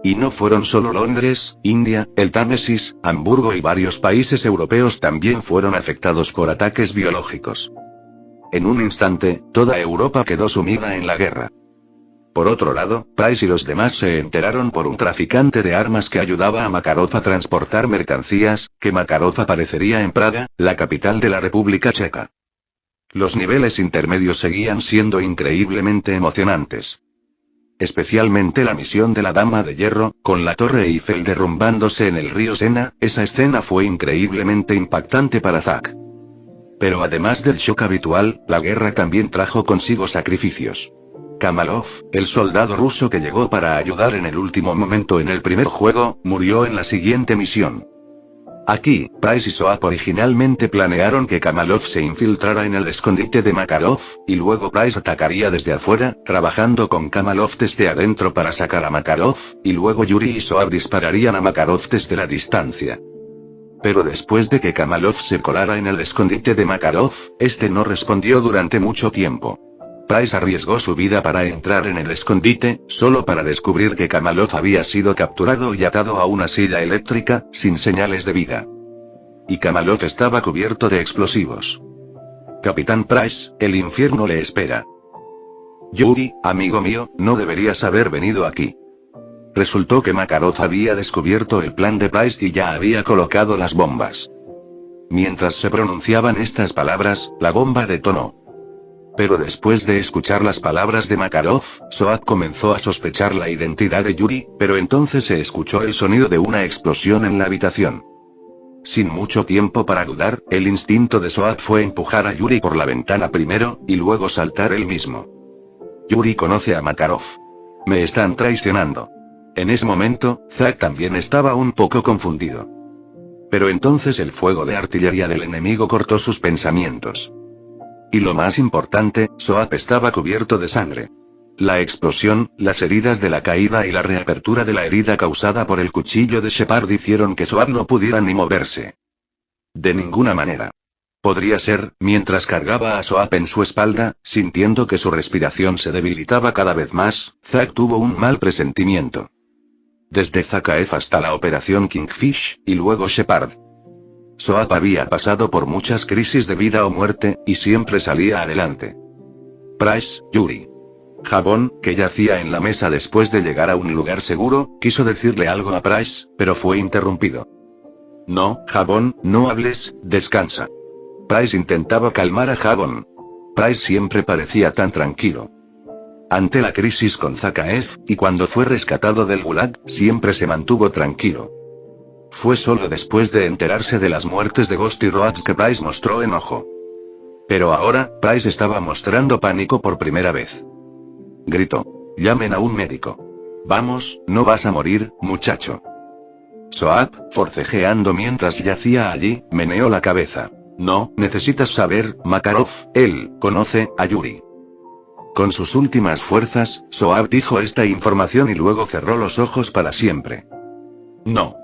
Y no fueron solo Londres, India, el Támesis, Hamburgo y varios países europeos también fueron afectados por ataques biológicos. En un instante, toda Europa quedó sumida en la guerra. Por otro lado, Price y los demás se enteraron por un traficante de armas que ayudaba a Makarov a transportar mercancías, que Makarov aparecería en Praga, la capital de la República Checa. Los niveles intermedios seguían siendo increíblemente emocionantes. Especialmente la misión de la Dama de Hierro, con la Torre Eiffel derrumbándose en el río Sena, esa escena fue increíblemente impactante para Zack. Pero además del shock habitual, la guerra también trajo consigo sacrificios. Kamalov, el soldado ruso que llegó para ayudar en el último momento en el primer juego, murió en la siguiente misión. Aquí, Price y Soap originalmente planearon que Kamalov se infiltrara en el escondite de Makarov, y luego Price atacaría desde afuera, trabajando con Kamalov desde adentro para sacar a Makarov, y luego Yuri y Soap dispararían a Makarov desde la distancia. Pero después de que Kamalov se colara en el escondite de Makarov, este no respondió durante mucho tiempo. Price arriesgó su vida para entrar en el escondite, solo para descubrir que Kamalov había sido capturado y atado a una silla eléctrica, sin señales de vida. Y Kamalov estaba cubierto de explosivos. Capitán Price, el infierno le espera. Yuri, amigo mío, no deberías haber venido aquí. Resultó que Makarov había descubierto el plan de Price y ya había colocado las bombas. Mientras se pronunciaban estas palabras, la bomba detonó. Pero después de escuchar las palabras de Makarov, Soap comenzó a sospechar la identidad de Yuri, pero entonces se escuchó el sonido de una explosión en la habitación. sin mucho tiempo para dudar, el instinto de Soap fue empujar a Yuri por la ventana primero, y luego saltar él mismo. Yuri conoce a Makarov. Me están traicionando. En ese momento, Zack también estaba un poco confundido. Pero entonces el fuego de artillería del enemigo cortó sus pensamientos. Y lo más importante, Soap estaba cubierto de sangre. La explosión, las heridas de la caída y la reapertura de la herida causada por el cuchillo de Shepard hicieron que Soap no pudiera ni moverse. De ninguna manera. Podría ser, mientras cargaba a Soap en su espalda, sintiendo que su respiración se debilitaba cada vez más, Zack tuvo un mal presentimiento. Desde Zakaev hasta la operación Kingfish, y luego Shepard. Soap había pasado por muchas crisis de vida o muerte, y siempre salía adelante. Price, Yuri. Jabón, que yacía en la mesa después de llegar a un lugar seguro, quiso decirle algo a Price, pero fue interrumpido. No, Jabón, no hables, descansa. Price intentaba calmar a Jabón. Price siempre parecía tan tranquilo. Ante la crisis con Zakaev, y cuando fue rescatado del Gulag, siempre se mantuvo tranquilo. Fue solo después de enterarse de las muertes de Ghost y Rhodes que Price mostró enojo. Pero ahora, Price estaba mostrando pánico por primera vez. Gritó. Llamen a un médico. Vamos, no vas a morir, muchacho. Soap, forcejeando mientras yacía allí, meneó la cabeza. No, necesitas saber, Makarov, él, conoce a Yuri. Con sus últimas fuerzas, Soap dijo esta información y luego cerró los ojos para siempre. No.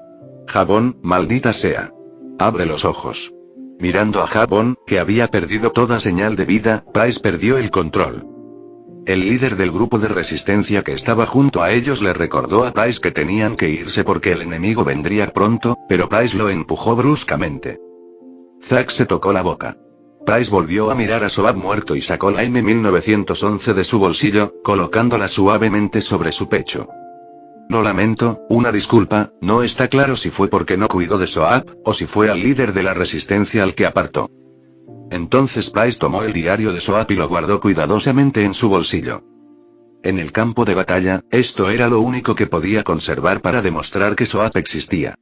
Jabón, maldita sea. Abre los ojos. Mirando a Jabón, que había perdido toda señal de vida, Price perdió el control. El líder del grupo de resistencia que estaba junto a ellos le recordó a Price que tenían que irse porque el enemigo vendría pronto, pero Price lo empujó bruscamente. Zack se tocó la boca. Price volvió a mirar a Soap muerto y sacó la M1911 de su bolsillo, colocándola suavemente sobre su pecho. Lo lamento, una disculpa, no está claro si fue porque no cuidó de Soap, o si fue al líder de la resistencia al que apartó. Entonces Price tomó el diario de Soap y lo guardó cuidadosamente en su bolsillo. En el campo de batalla, esto era lo único que podía conservar para demostrar que Soap existía.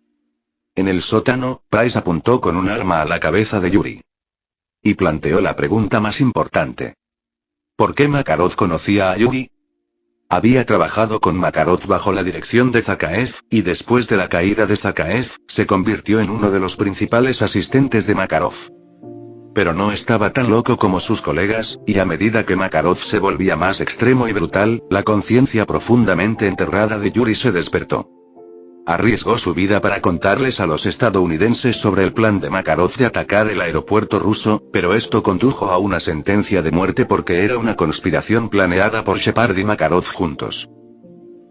En el sótano, Price apuntó con un arma a la cabeza de Yuri. Y planteó la pregunta más importante. ¿Por qué Makarov conocía a Yuri? Había trabajado con Makarov bajo la dirección de Zakaev, y después de la caída de Zakaev, se convirtió en uno de los principales asistentes de Makarov. Pero no estaba tan loco como sus colegas, y a medida que Makarov se volvía más extremo y brutal, la conciencia profundamente enterrada de Yuri se despertó. Arriesgó su vida para contarles a los estadounidenses sobre el plan de Makarov de atacar el aeropuerto ruso, pero esto condujo a una sentencia de muerte porque era una conspiración planeada por Shepard y Makarov juntos.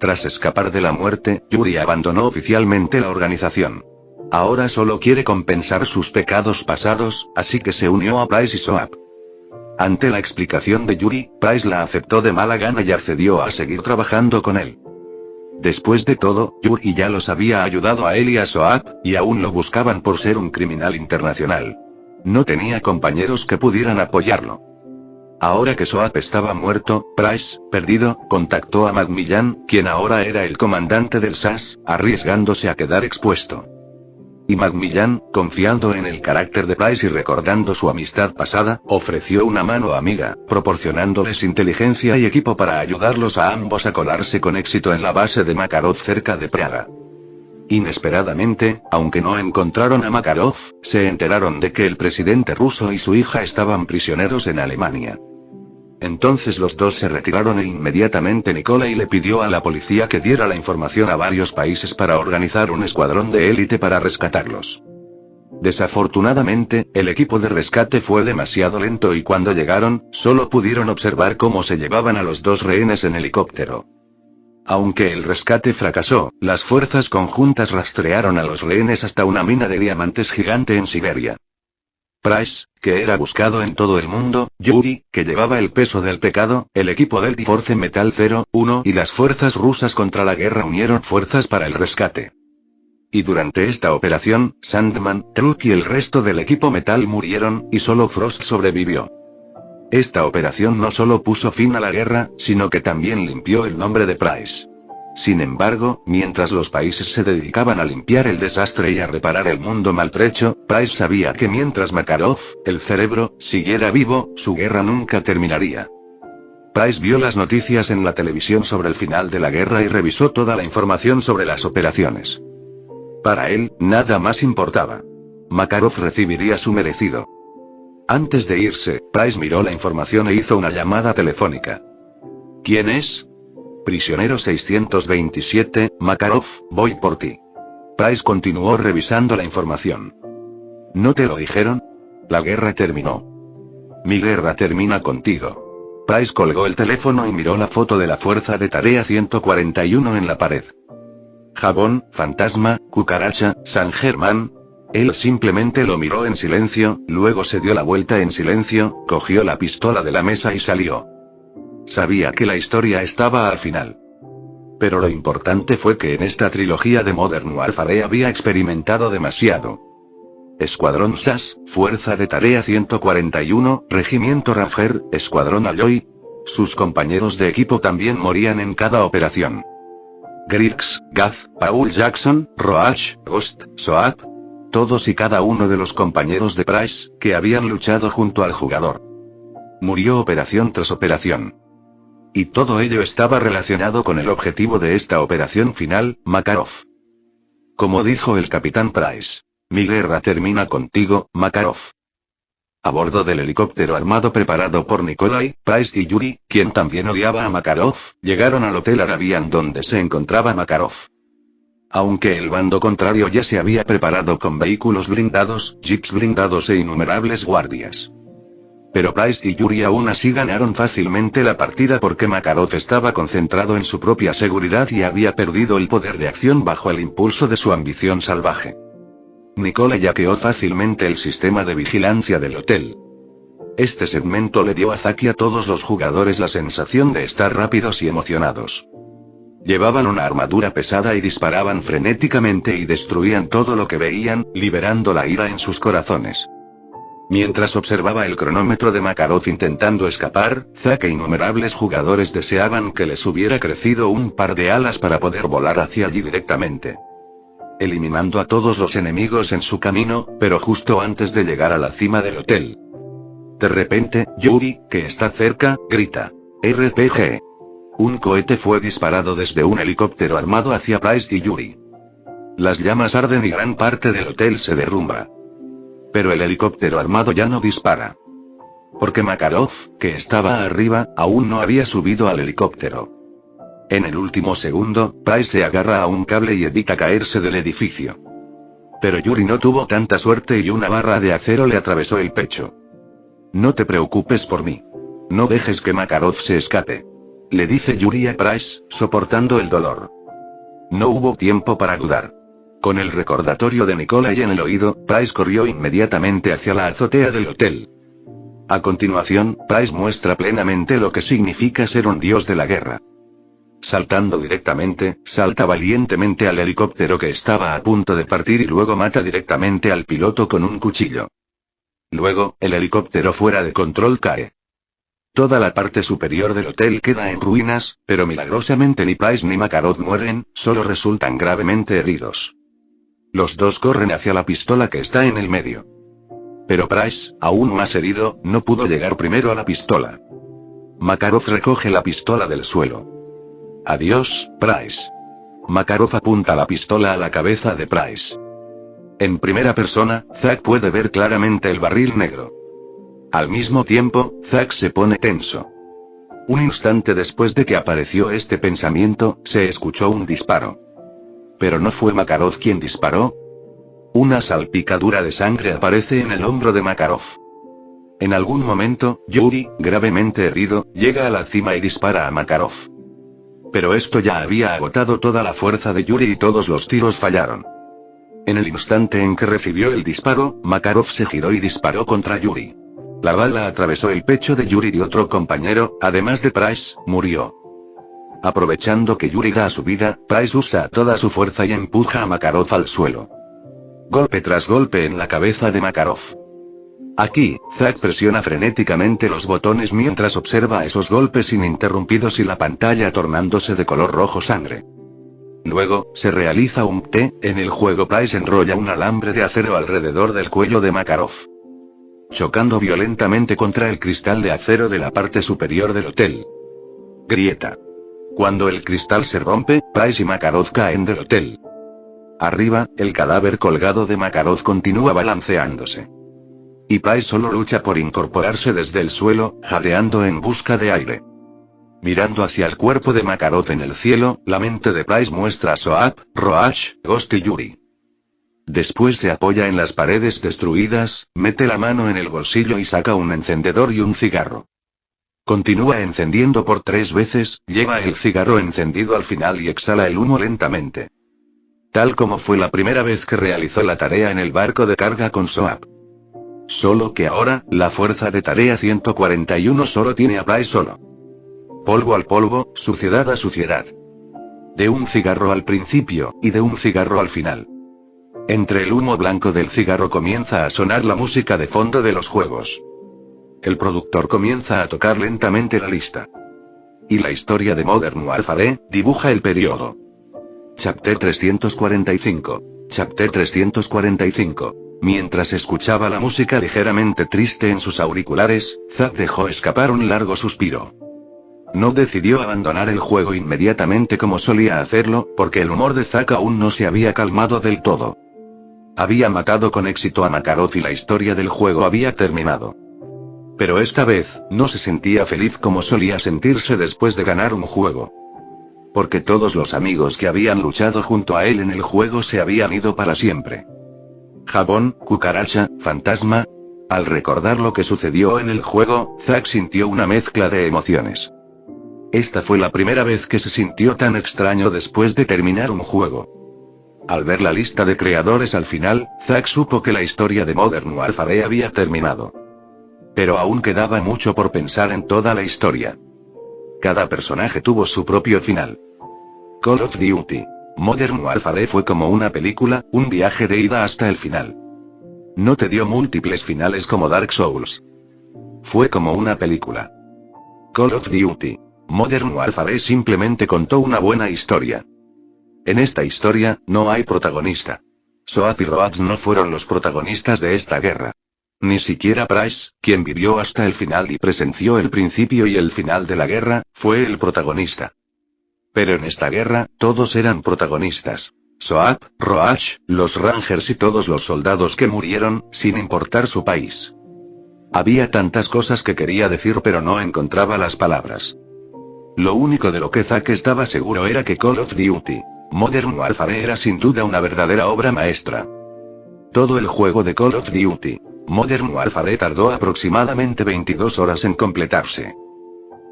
Tras escapar de la muerte, Yuri abandonó oficialmente la organización. Ahora solo quiere compensar sus pecados pasados, así que se unió a Price y Soap. Ante la explicación de Yuri, Price la aceptó de mala gana y accedió a seguir trabajando con él. Después de todo, Yuri ya los había ayudado a él y a Soap, y aún lo buscaban por ser un criminal internacional. No tenía compañeros que pudieran apoyarlo. Ahora que Soap estaba muerto, Price, perdido, contactó a Macmillan, quien ahora era el comandante del SAS, arriesgándose a quedar expuesto. Y Macmillan, confiando en el carácter de Price y recordando su amistad pasada, ofreció una mano amiga, proporcionándoles inteligencia y equipo para ayudarlos a ambos a colarse con éxito en la base de Makarov cerca de Praga. Inesperadamente, aunque no encontraron a Makarov, se enteraron de que el presidente ruso y su hija estaban prisioneros en Alemania. Entonces los dos se retiraron e inmediatamente Nikolai le pidió a la policía que diera la información a varios países para organizar un escuadrón de élite para rescatarlos. Desafortunadamente, el equipo de rescate fue demasiado lento y cuando llegaron, solo pudieron observar cómo se llevaban a los dos rehenes en helicóptero. Aunque el rescate fracasó, las fuerzas conjuntas rastrearon a los rehenes hasta una mina de diamantes gigante en Siberia. Price, que era buscado en todo el mundo, Yuri, que llevaba el peso del pecado, el equipo del Force Metal 01 y las fuerzas rusas contra la guerra unieron fuerzas para el rescate. Y durante esta operación, Sandman, Truck y el resto del equipo Metal murieron, y solo Frost sobrevivió. Esta operación no solo puso fin a la guerra, sino que también limpió el nombre de Price. Sin embargo, mientras los países se dedicaban a limpiar el desastre y a reparar el mundo maltrecho, Price sabía que mientras Makarov, el cerebro, siguiera vivo, su guerra nunca terminaría. Price vio las noticias en la televisión sobre el final de la guerra y revisó toda la información sobre las operaciones. Para él, nada más importaba. Makarov recibiría su merecido. Antes de irse, Price miró la información e hizo una llamada telefónica. ¿Quién es? Prisionero 627, Makarov, voy por ti. Price continuó revisando la información. ¿No te lo dijeron? La guerra terminó. Mi guerra termina contigo. Price colgó el teléfono y miró la foto de la fuerza de tarea 141 en la pared. Jabón, fantasma, cucaracha, San Germán. Él simplemente lo miró en silencio, luego se dio la vuelta en silencio, cogió la pistola de la mesa y salió. Sabía que la historia estaba al final. Pero lo importante fue que en esta trilogía de Modern Warfare había experimentado demasiado. Escuadrón SAS, Fuerza de Tarea 141, Regimiento Ranger, Escuadrón Alloy. Sus compañeros de equipo también morían en cada operación. Griggs, Gaz, Paul Jackson, Roach, Ghost, Soap. Todos y cada uno de los compañeros de Price, que habían luchado junto al jugador. Murió operación tras operación. Y todo ello estaba relacionado con el objetivo de esta operación final, Makarov. Como dijo el capitán Price, mi guerra termina contigo, Makarov. A bordo del helicóptero armado preparado por Nikolai, Price y Yuri, quien también odiaba a Makarov, llegaron al Hotel Arabian donde se encontraba Makarov. Aunque el bando contrario ya se había preparado con vehículos blindados, jeeps blindados e innumerables guardias. Pero Price y Yuri aún así ganaron fácilmente la partida porque Makarov estaba concentrado en su propia seguridad y había perdido el poder de acción bajo el impulso de su ambición salvaje. Nikolai hackeó fácilmente el sistema de vigilancia del hotel. Este segmento le dio a Zack y a todos los jugadores la sensación de estar rápidos y emocionados. Llevaban una armadura pesada y disparaban frenéticamente y destruían todo lo que veían, liberando la ira en sus corazones. Mientras observaba el cronómetro de Makarov intentando escapar, Zack e innumerables jugadores deseaban que les hubiera crecido un par de alas para poder volar hacia allí directamente. Eliminando a todos los enemigos en su camino, pero justo antes de llegar a la cima del hotel. De repente, Yuri, que está cerca, grita: RPG. Un cohete fue disparado desde un helicóptero armado hacia Price y Yuri. Las llamas arden y gran parte del hotel se derrumba. Pero el helicóptero armado ya no dispara. Porque Makarov, que estaba arriba, aún no había subido al helicóptero. En el último segundo, Price se agarra a un cable y evita caerse del edificio. Pero Yuri no tuvo tanta suerte y una barra de acero le atravesó el pecho. No te preocupes por mí. No dejes que Makarov se escape. Le dice Yuri a Price, soportando el dolor. No hubo tiempo para dudar. Con el recordatorio de Nikolai en el oído, Price corrió inmediatamente hacia la azotea del hotel. A continuación, Price muestra plenamente lo que significa ser un dios de la guerra. Saltando directamente, salta valientemente al helicóptero que estaba a punto de partir y luego mata directamente al piloto con un cuchillo. Luego, el helicóptero fuera de control cae. Toda la parte superior del hotel queda en ruinas, pero milagrosamente ni Price ni Makarov mueren, solo resultan gravemente heridos. Los dos corren hacia la pistola que está en el medio. Pero Price, aún más herido, no pudo llegar primero a la pistola. Makarov recoge la pistola del suelo. Adiós, Price. Makarov apunta la pistola a la cabeza de Price. En primera persona, Zack puede ver claramente el barril negro. Al mismo tiempo, Zack se pone tenso. Un instante después de que apareció este pensamiento, se escuchó un disparo. Pero no fue Makarov quien disparó. Una salpicadura de sangre aparece en el hombro de Makarov. En algún momento, Yuri, gravemente herido, llega a la cima y dispara a Makarov. Pero esto ya había agotado toda la fuerza de Yuri y todos los tiros fallaron. En el instante en que recibió el disparo, Makarov se giró y disparó contra Yuri. La bala atravesó el pecho de Yuri y otro compañero, además de Price, murió. Aprovechando que Yuri da su vida, Price usa toda su fuerza y empuja a Makarov al suelo. Golpe tras golpe en la cabeza de Makarov. Aquí, Zack presiona frenéticamente los botones mientras observa esos golpes ininterrumpidos y la pantalla tornándose de color rojo sangre. Luego, se realiza un T, en el juego Price enrolla un alambre de acero alrededor del cuello de Makarov, chocando violentamente contra el cristal de acero de la parte superior del hotel. Grieta. Cuando el cristal se rompe, Price y Makarov caen del hotel. Arriba, el cadáver colgado de Makarov continúa balanceándose. Y Price solo lucha por incorporarse desde el suelo, jadeando en busca de aire. Mirando hacia el cuerpo de Makarov en el cielo, la mente de Price muestra a Soap, Roach, Ghost y Yuri. Después se apoya en las paredes destruidas, mete la mano en el bolsillo y saca un encendedor y un cigarro. Continúa encendiendo por 3 veces, lleva el cigarro encendido al final y exhala el humo lentamente. Tal como fue la primera vez que realizó la tarea en el barco de carga con Soap. Solo que ahora, la fuerza de tarea 141 solo tiene a Price solo. Polvo al polvo, suciedad a suciedad. De un cigarro al principio, y de un cigarro al final. Entre el humo blanco del cigarro comienza a sonar la música de fondo de los juegos. El productor comienza a tocar lentamente la lista. Y la historia de Modern Warfare dibuja el periodo. Chapter 345. Chapter 345. Mientras escuchaba la música ligeramente triste en sus auriculares, Zack dejó escapar un largo suspiro. No decidió abandonar el juego inmediatamente como solía hacerlo, porque el humor de Zack aún no se había calmado del todo. Había matado con éxito a Makarov y la historia del juego había terminado. Pero esta vez, no se sentía feliz como solía sentirse después de ganar un juego. Porque todos los amigos que habían luchado junto a él en el juego se habían ido para siempre. Jabón, cucaracha, fantasma. Al recordar lo que sucedió en el juego, Zack sintió una mezcla de emociones. Esta fue la primera vez que se sintió tan extraño después de terminar un juego. Al ver la lista de creadores al final, Zack supo que la historia de Modern Warfare había terminado. Pero aún quedaba mucho por pensar en toda la historia. Cada personaje tuvo su propio final. Call of Duty Modern Warfare fue como una película, un viaje de ida hasta el final. No te dio múltiples finales como Dark Souls. Fue como una película. Call of Duty Modern Warfare simplemente contó una buena historia. En esta historia, no hay protagonista. Soap y Roach no fueron los protagonistas de esta guerra. Ni siquiera Price, quien vivió hasta el final y presenció el principio y el final de la guerra, fue el protagonista. Pero en esta guerra, todos eran protagonistas. Soap, Roach, los Rangers y todos los soldados que murieron, sin importar su país. Había tantas cosas que quería decir pero no encontraba las palabras. Lo único de lo que Zack estaba seguro era que Call of Duty Modern Warfare era sin duda una verdadera obra maestra. Todo el juego de Call of Duty Modern Warfare tardó aproximadamente 22 horas en completarse.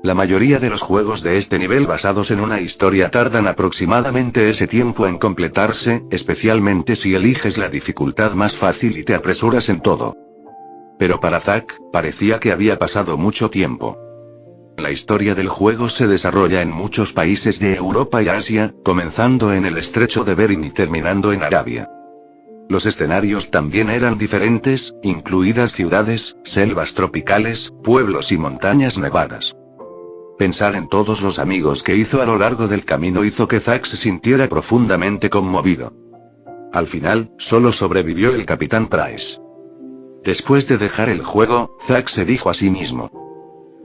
La mayoría de los juegos de este nivel basados en una historia tardan aproximadamente ese tiempo en completarse, especialmente si eliges la dificultad más fácil y te apresuras en todo. Pero para Zack, parecía que había pasado mucho tiempo. La historia del juego se desarrolla en muchos países de Europa y Asia, comenzando en el estrecho de Bering y terminando en Arabia. Los escenarios también eran diferentes, incluidas ciudades, selvas tropicales, pueblos y montañas nevadas. Pensar en todos los amigos que hizo a lo largo del camino hizo que Zack se sintiera profundamente conmovido. Al final, solo sobrevivió el Capitán Price. Después de dejar el juego, Zack se dijo a sí mismo: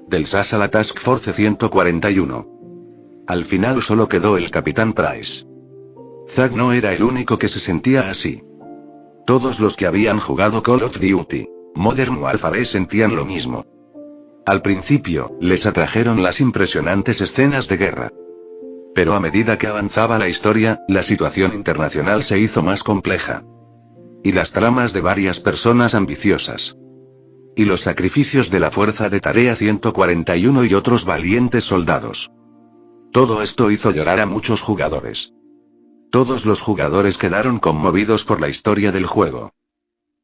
del SAS a la Task Force 141. Al final solo quedó el Capitán Price. Zack no era el único que se sentía así. Todos los que habían jugado Call of Duty Modern Warfare sentían lo mismo. Al principio, les atrajeron las impresionantes escenas de guerra. Pero a medida que avanzaba la historia, la situación internacional se hizo más compleja. Y las tramas de varias personas ambiciosas. Y los sacrificios de la Fuerza de Tarea 141 y otros valientes soldados. Todo esto hizo llorar a muchos jugadores. Todos los jugadores quedaron conmovidos por la historia del juego.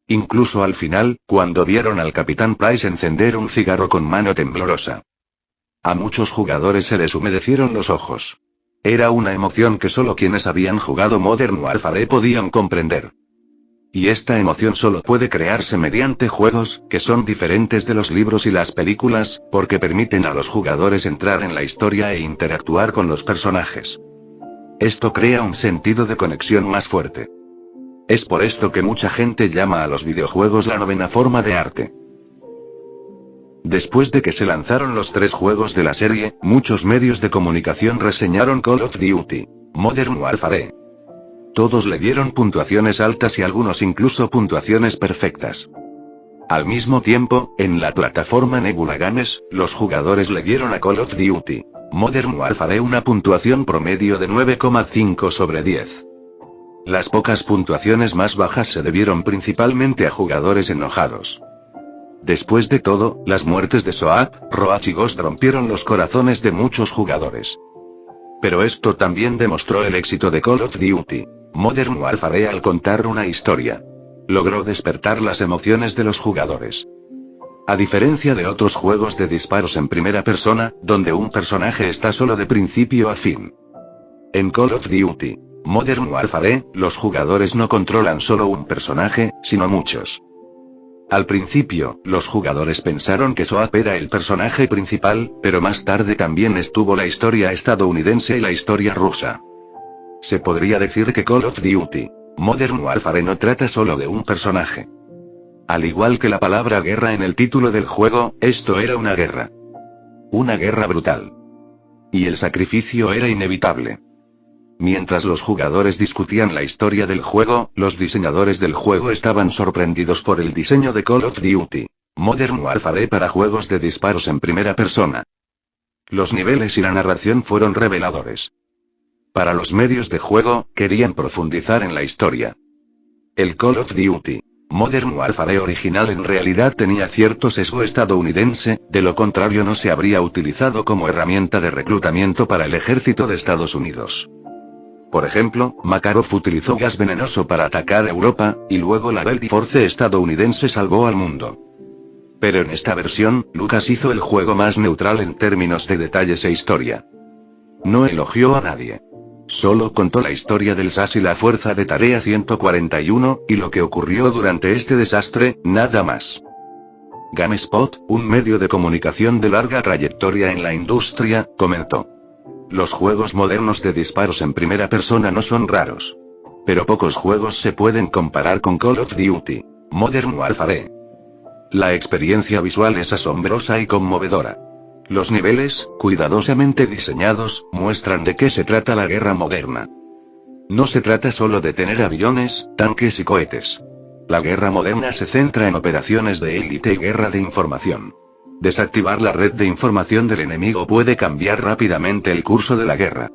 Incluso al final, cuando vieron al Capitán Price encender un cigarro con mano temblorosa. A muchos jugadores se les humedecieron los ojos. Era una emoción que solo quienes habían jugado Modern Warfare podían comprender. Y esta emoción solo puede crearse mediante juegos, que son diferentes de los libros y las películas, porque permiten a los jugadores entrar en la historia e interactuar con los personajes. Esto crea un sentido de conexión más fuerte. Es por esto que mucha gente llama a los videojuegos la novena forma de arte. Después de que se lanzaron los 3 juegos de la serie, muchos medios de comunicación reseñaron Call of Duty: Modern Warfare. Todos le dieron puntuaciones altas y algunos incluso puntuaciones perfectas. Al mismo tiempo, en la plataforma Nebula Games, los jugadores le dieron a Call of Duty: Modern Warfare una puntuación promedio de 9,5 sobre 10. Las pocas puntuaciones más bajas se debieron principalmente a jugadores enojados. Después de todo, las muertes de Soap, Roach y Ghost rompieron los corazones de muchos jugadores. Pero esto también demostró el éxito de Call of Duty: Modern Warfare al contar una historia. Logró despertar las emociones de los jugadores. A diferencia de otros juegos de disparos en primera persona, donde un personaje está solo de principio a fin. En Call of Duty: Modern Warfare, los jugadores no controlan solo un personaje, sino muchos. Al principio, los jugadores pensaron que Soap era el personaje principal, pero más tarde también estuvo la historia estadounidense y la historia rusa. Se podría decir que Call of Duty: Modern Warfare no trata solo de un personaje. Al igual que la palabra guerra en el título del juego, esto era una guerra. Una guerra brutal. Y el sacrificio era inevitable. Mientras los jugadores discutían la historia del juego, los diseñadores del juego estaban sorprendidos por el diseño de Call of Duty: Modern Warfare para juegos de disparos en primera persona. Los niveles y la narración fueron reveladores. Para los medios de juego, querían profundizar en la historia. El Call of Duty: Modern Warfare original en realidad tenía cierto sesgo estadounidense, de lo contrario no se habría utilizado como herramienta de reclutamiento para el ejército de Estados Unidos. Por ejemplo, Makarov utilizó gas venenoso para atacar Europa, y luego la Delta Force estadounidense salvó al mundo. Pero en esta versión, Lucas hizo el juego más neutral en términos de detalles e historia. No elogió a nadie. Solo contó la historia del SAS y la Fuerza de Tarea 141, y lo que ocurrió durante este desastre, nada más. GameSpot, un medio de comunicación de larga trayectoria en la industria, comentó: los juegos modernos de disparos en primera persona no son raros. Pero pocos juegos se pueden comparar con Call of Duty: Modern Warfare. La experiencia visual es asombrosa y conmovedora. Los niveles, cuidadosamente diseñados, muestran de qué se trata la guerra moderna. No se trata solo de tener aviones, tanques y cohetes. La guerra moderna se centra en operaciones de élite y guerra de información. Desactivar la red de información del enemigo puede cambiar rápidamente el curso de la guerra.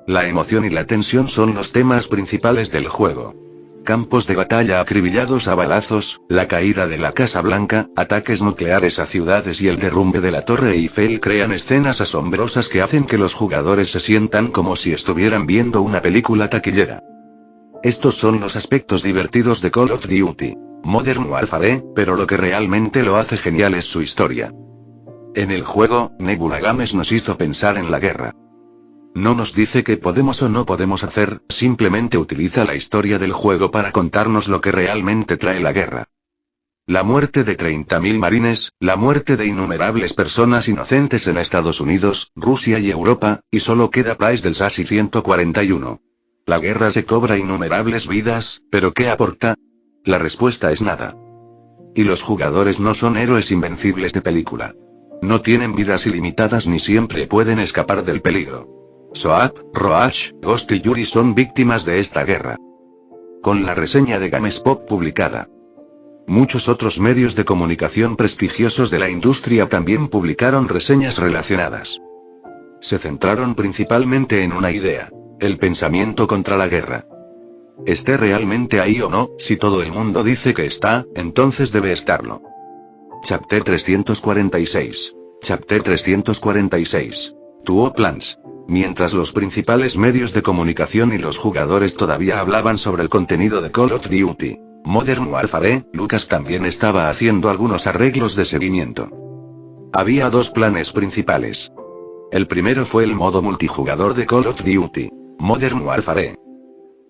La emoción y la tensión son los temas principales del juego. Campos de batalla acribillados a balazos, la caída de la Casa Blanca, ataques nucleares a ciudades y el derrumbe de la Torre Eiffel crean escenas asombrosas que hacen que los jugadores se sientan como si estuvieran viendo una película taquillera. Estos son los aspectos divertidos de Call of Duty: Modern Warfare, pero lo que realmente lo hace genial es su historia. En el juego, Nebula Games nos hizo pensar en la guerra. No nos dice qué podemos o no podemos hacer, simplemente utiliza la historia del juego para contarnos lo que realmente trae la guerra. La muerte de 30.000 marines, la muerte de innumerables personas inocentes en Estados Unidos, Rusia y Europa, y solo queda Price del SAS 141. La guerra se cobra innumerables vidas, pero ¿qué aporta? La respuesta es nada. Y los jugadores no son héroes invencibles de película. No tienen vidas ilimitadas ni siempre pueden escapar del peligro. Soap, Roach, Ghost y Yuri son víctimas de esta guerra. Con la reseña de GameSpot publicada. Muchos otros medios de comunicación prestigiosos de la industria también publicaron reseñas relacionadas. Se centraron principalmente en una idea: el pensamiento contra la guerra. Esté realmente ahí o no, si todo el mundo dice que está, entonces debe estarlo. Chapter 346. Chapter 346. Two Plans. Mientras los principales medios de comunicación y los jugadores todavía hablaban sobre el contenido de Call of Duty: Modern Warfare, Lucas también estaba haciendo algunos arreglos de seguimiento. Había 2 planes principales. El primero fue el modo multijugador de Call of Duty: Modern Warfare.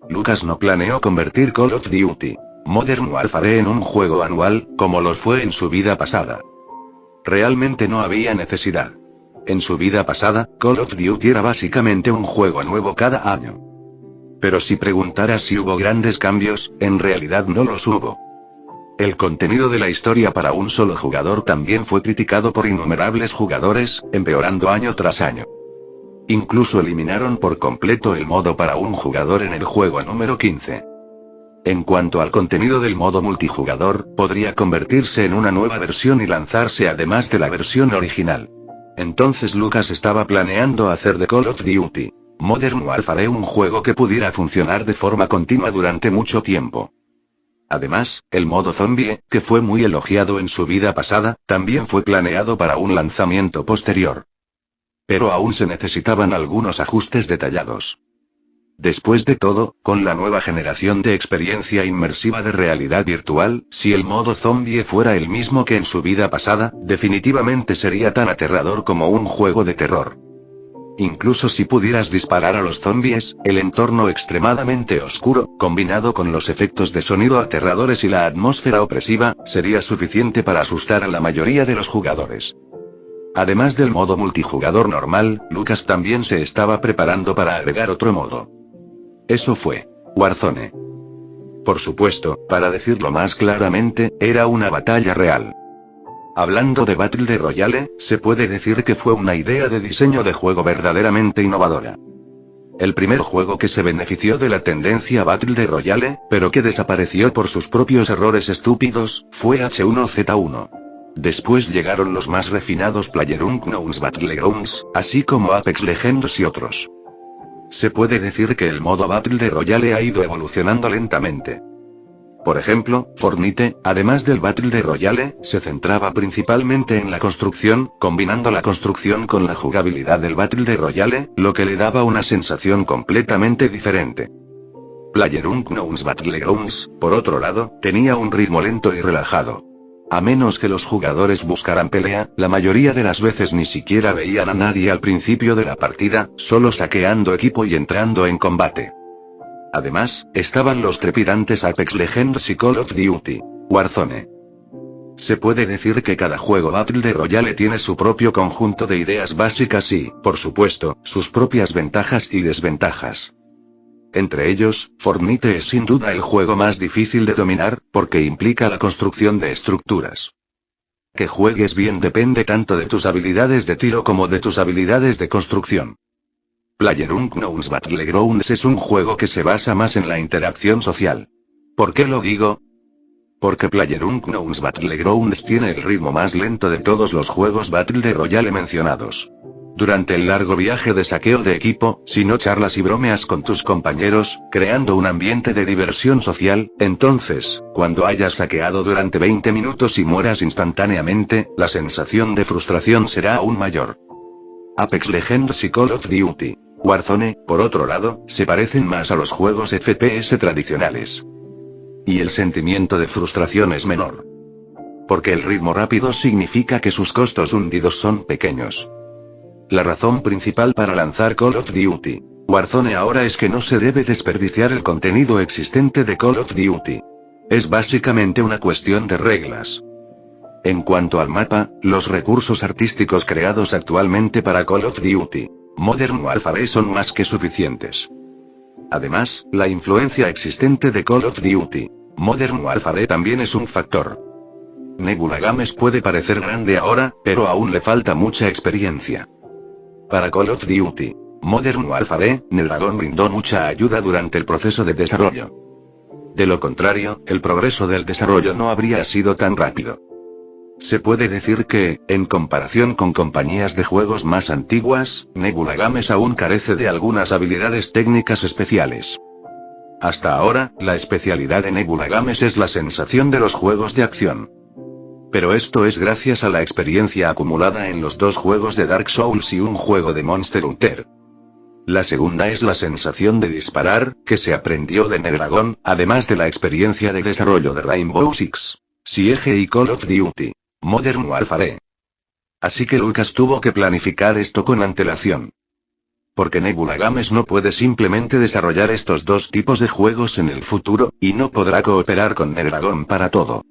Lucas no planeó convertir Call of Duty: Modern Warfare en un juego anual, como lo fue en su vida pasada. Realmente no había necesidad. En su vida pasada, Call of Duty era básicamente un juego nuevo cada año. Pero si preguntaras si hubo grandes cambios, en realidad no los hubo. El contenido de la historia para un solo jugador también fue criticado por innumerables jugadores, empeorando año tras año. Incluso eliminaron por completo el modo para un jugador en el juego número 15. En cuanto al contenido del modo multijugador, podría convertirse en una nueva versión y lanzarse además de la versión original. Entonces Lucas estaba planeando hacer de Call of Duty Modern Warfare un juego que pudiera funcionar de forma continua durante mucho tiempo. Además, el modo zombie, que fue muy elogiado en su vida pasada, también fue planeado para un lanzamiento posterior. Pero aún se necesitaban algunos ajustes detallados. Después de todo, con la nueva generación de experiencia inmersiva de realidad virtual, si el modo zombie fuera el mismo que en su vida pasada, definitivamente sería tan aterrador como un juego de terror. Incluso si pudieras disparar a los zombies, el entorno extremadamente oscuro, combinado con los efectos de sonido aterradores y la atmósfera opresiva, sería suficiente para asustar a la mayoría de los jugadores. Además del modo multijugador normal, Lucas también se estaba preparando para agregar otro modo. Eso fue Warzone. Por supuesto, para decirlo más claramente, era una batalla real. Hablando de Battle Royale, se puede decir que fue una idea de diseño de juego verdaderamente innovadora. El primer juego que se benefició de la tendencia Battle Royale, pero que desapareció por sus propios errores estúpidos, fue H1Z1. Después llegaron los más refinados PlayerUnknown's Battlegrounds, así como Apex Legends y otros. Se puede decir que el modo Battle Royale ha ido evolucionando lentamente. Por ejemplo, Fortnite, además del Battle Royale, se centraba principalmente en la construcción, combinando la construcción con la jugabilidad del Battle Royale, lo que le daba una sensación completamente diferente. PlayerUnknown's Battlegrounds, por otro lado, tenía un ritmo lento y relajado. A menos que los jugadores buscaran pelea, la mayoría de las veces ni siquiera veían a nadie al principio de la partida, solo saqueando equipo y entrando en combate. Además, estaban los trepidantes Apex Legends y Call of Duty Warzone. Se puede decir que cada juego Battle Royale tiene su propio conjunto de ideas básicas y, por supuesto, sus propias ventajas y desventajas. Entre ellos, Fortnite es sin duda el juego más difícil de dominar, porque implica la construcción de estructuras. Que juegues bien depende tanto de tus habilidades de tiro como de tus habilidades de construcción. PlayerUnknown's Battlegrounds es un juego que se basa más en la interacción social. ¿Por qué lo digo? Porque PlayerUnknown's Battlegrounds tiene el ritmo más lento de todos los juegos Battle Royale mencionados. Durante el largo viaje de saqueo de equipo, si no charlas y bromeas con tus compañeros, creando un ambiente de diversión social, entonces, cuando hayas saqueado durante 20 minutos y mueras instantáneamente, la sensación de frustración será aún mayor. Apex Legends y Call of Duty Warzone, por otro lado, se parecen más a los juegos FPS tradicionales. Y el sentimiento de frustración es menor. Porque el ritmo rápido significa que sus costos hundidos son pequeños. La razón principal para lanzar Call of Duty Warzone ahora es que no se debe desperdiciar el contenido existente de Call of Duty. Es básicamente una cuestión de reglas. En cuanto al mapa, los recursos artísticos creados actualmente para Call of Duty Modern Warfare son más que suficientes. Además, la influencia existente de Call of Duty Modern Warfare también es un factor. Nebula Games puede parecer grande ahora, pero aún le falta mucha experiencia. Para Call of Duty Modern Warfare, NetDragon brindó mucha ayuda durante el proceso de desarrollo. De lo contrario, el progreso del desarrollo no habría sido tan rápido. Se puede decir que, en comparación con compañías de juegos más antiguas, Nebula Games aún carece de algunas habilidades técnicas especiales. Hasta ahora, la especialidad de Nebula Games es la sensación de los juegos de acción. Pero esto es gracias a la experiencia acumulada en los 2 juegos de Dark Souls y un juego de Monster Hunter. La segunda es la sensación de disparar, que se aprendió de NetDragon, además de la experiencia de desarrollo de Rainbow Six Siege y Call of Duty Modern Warfare. Así que Lucas tuvo que planificar esto con antelación. Porque Nebula Games no puede simplemente desarrollar estos 2 tipos de juegos en el futuro, y no podrá cooperar con NetDragon para todo.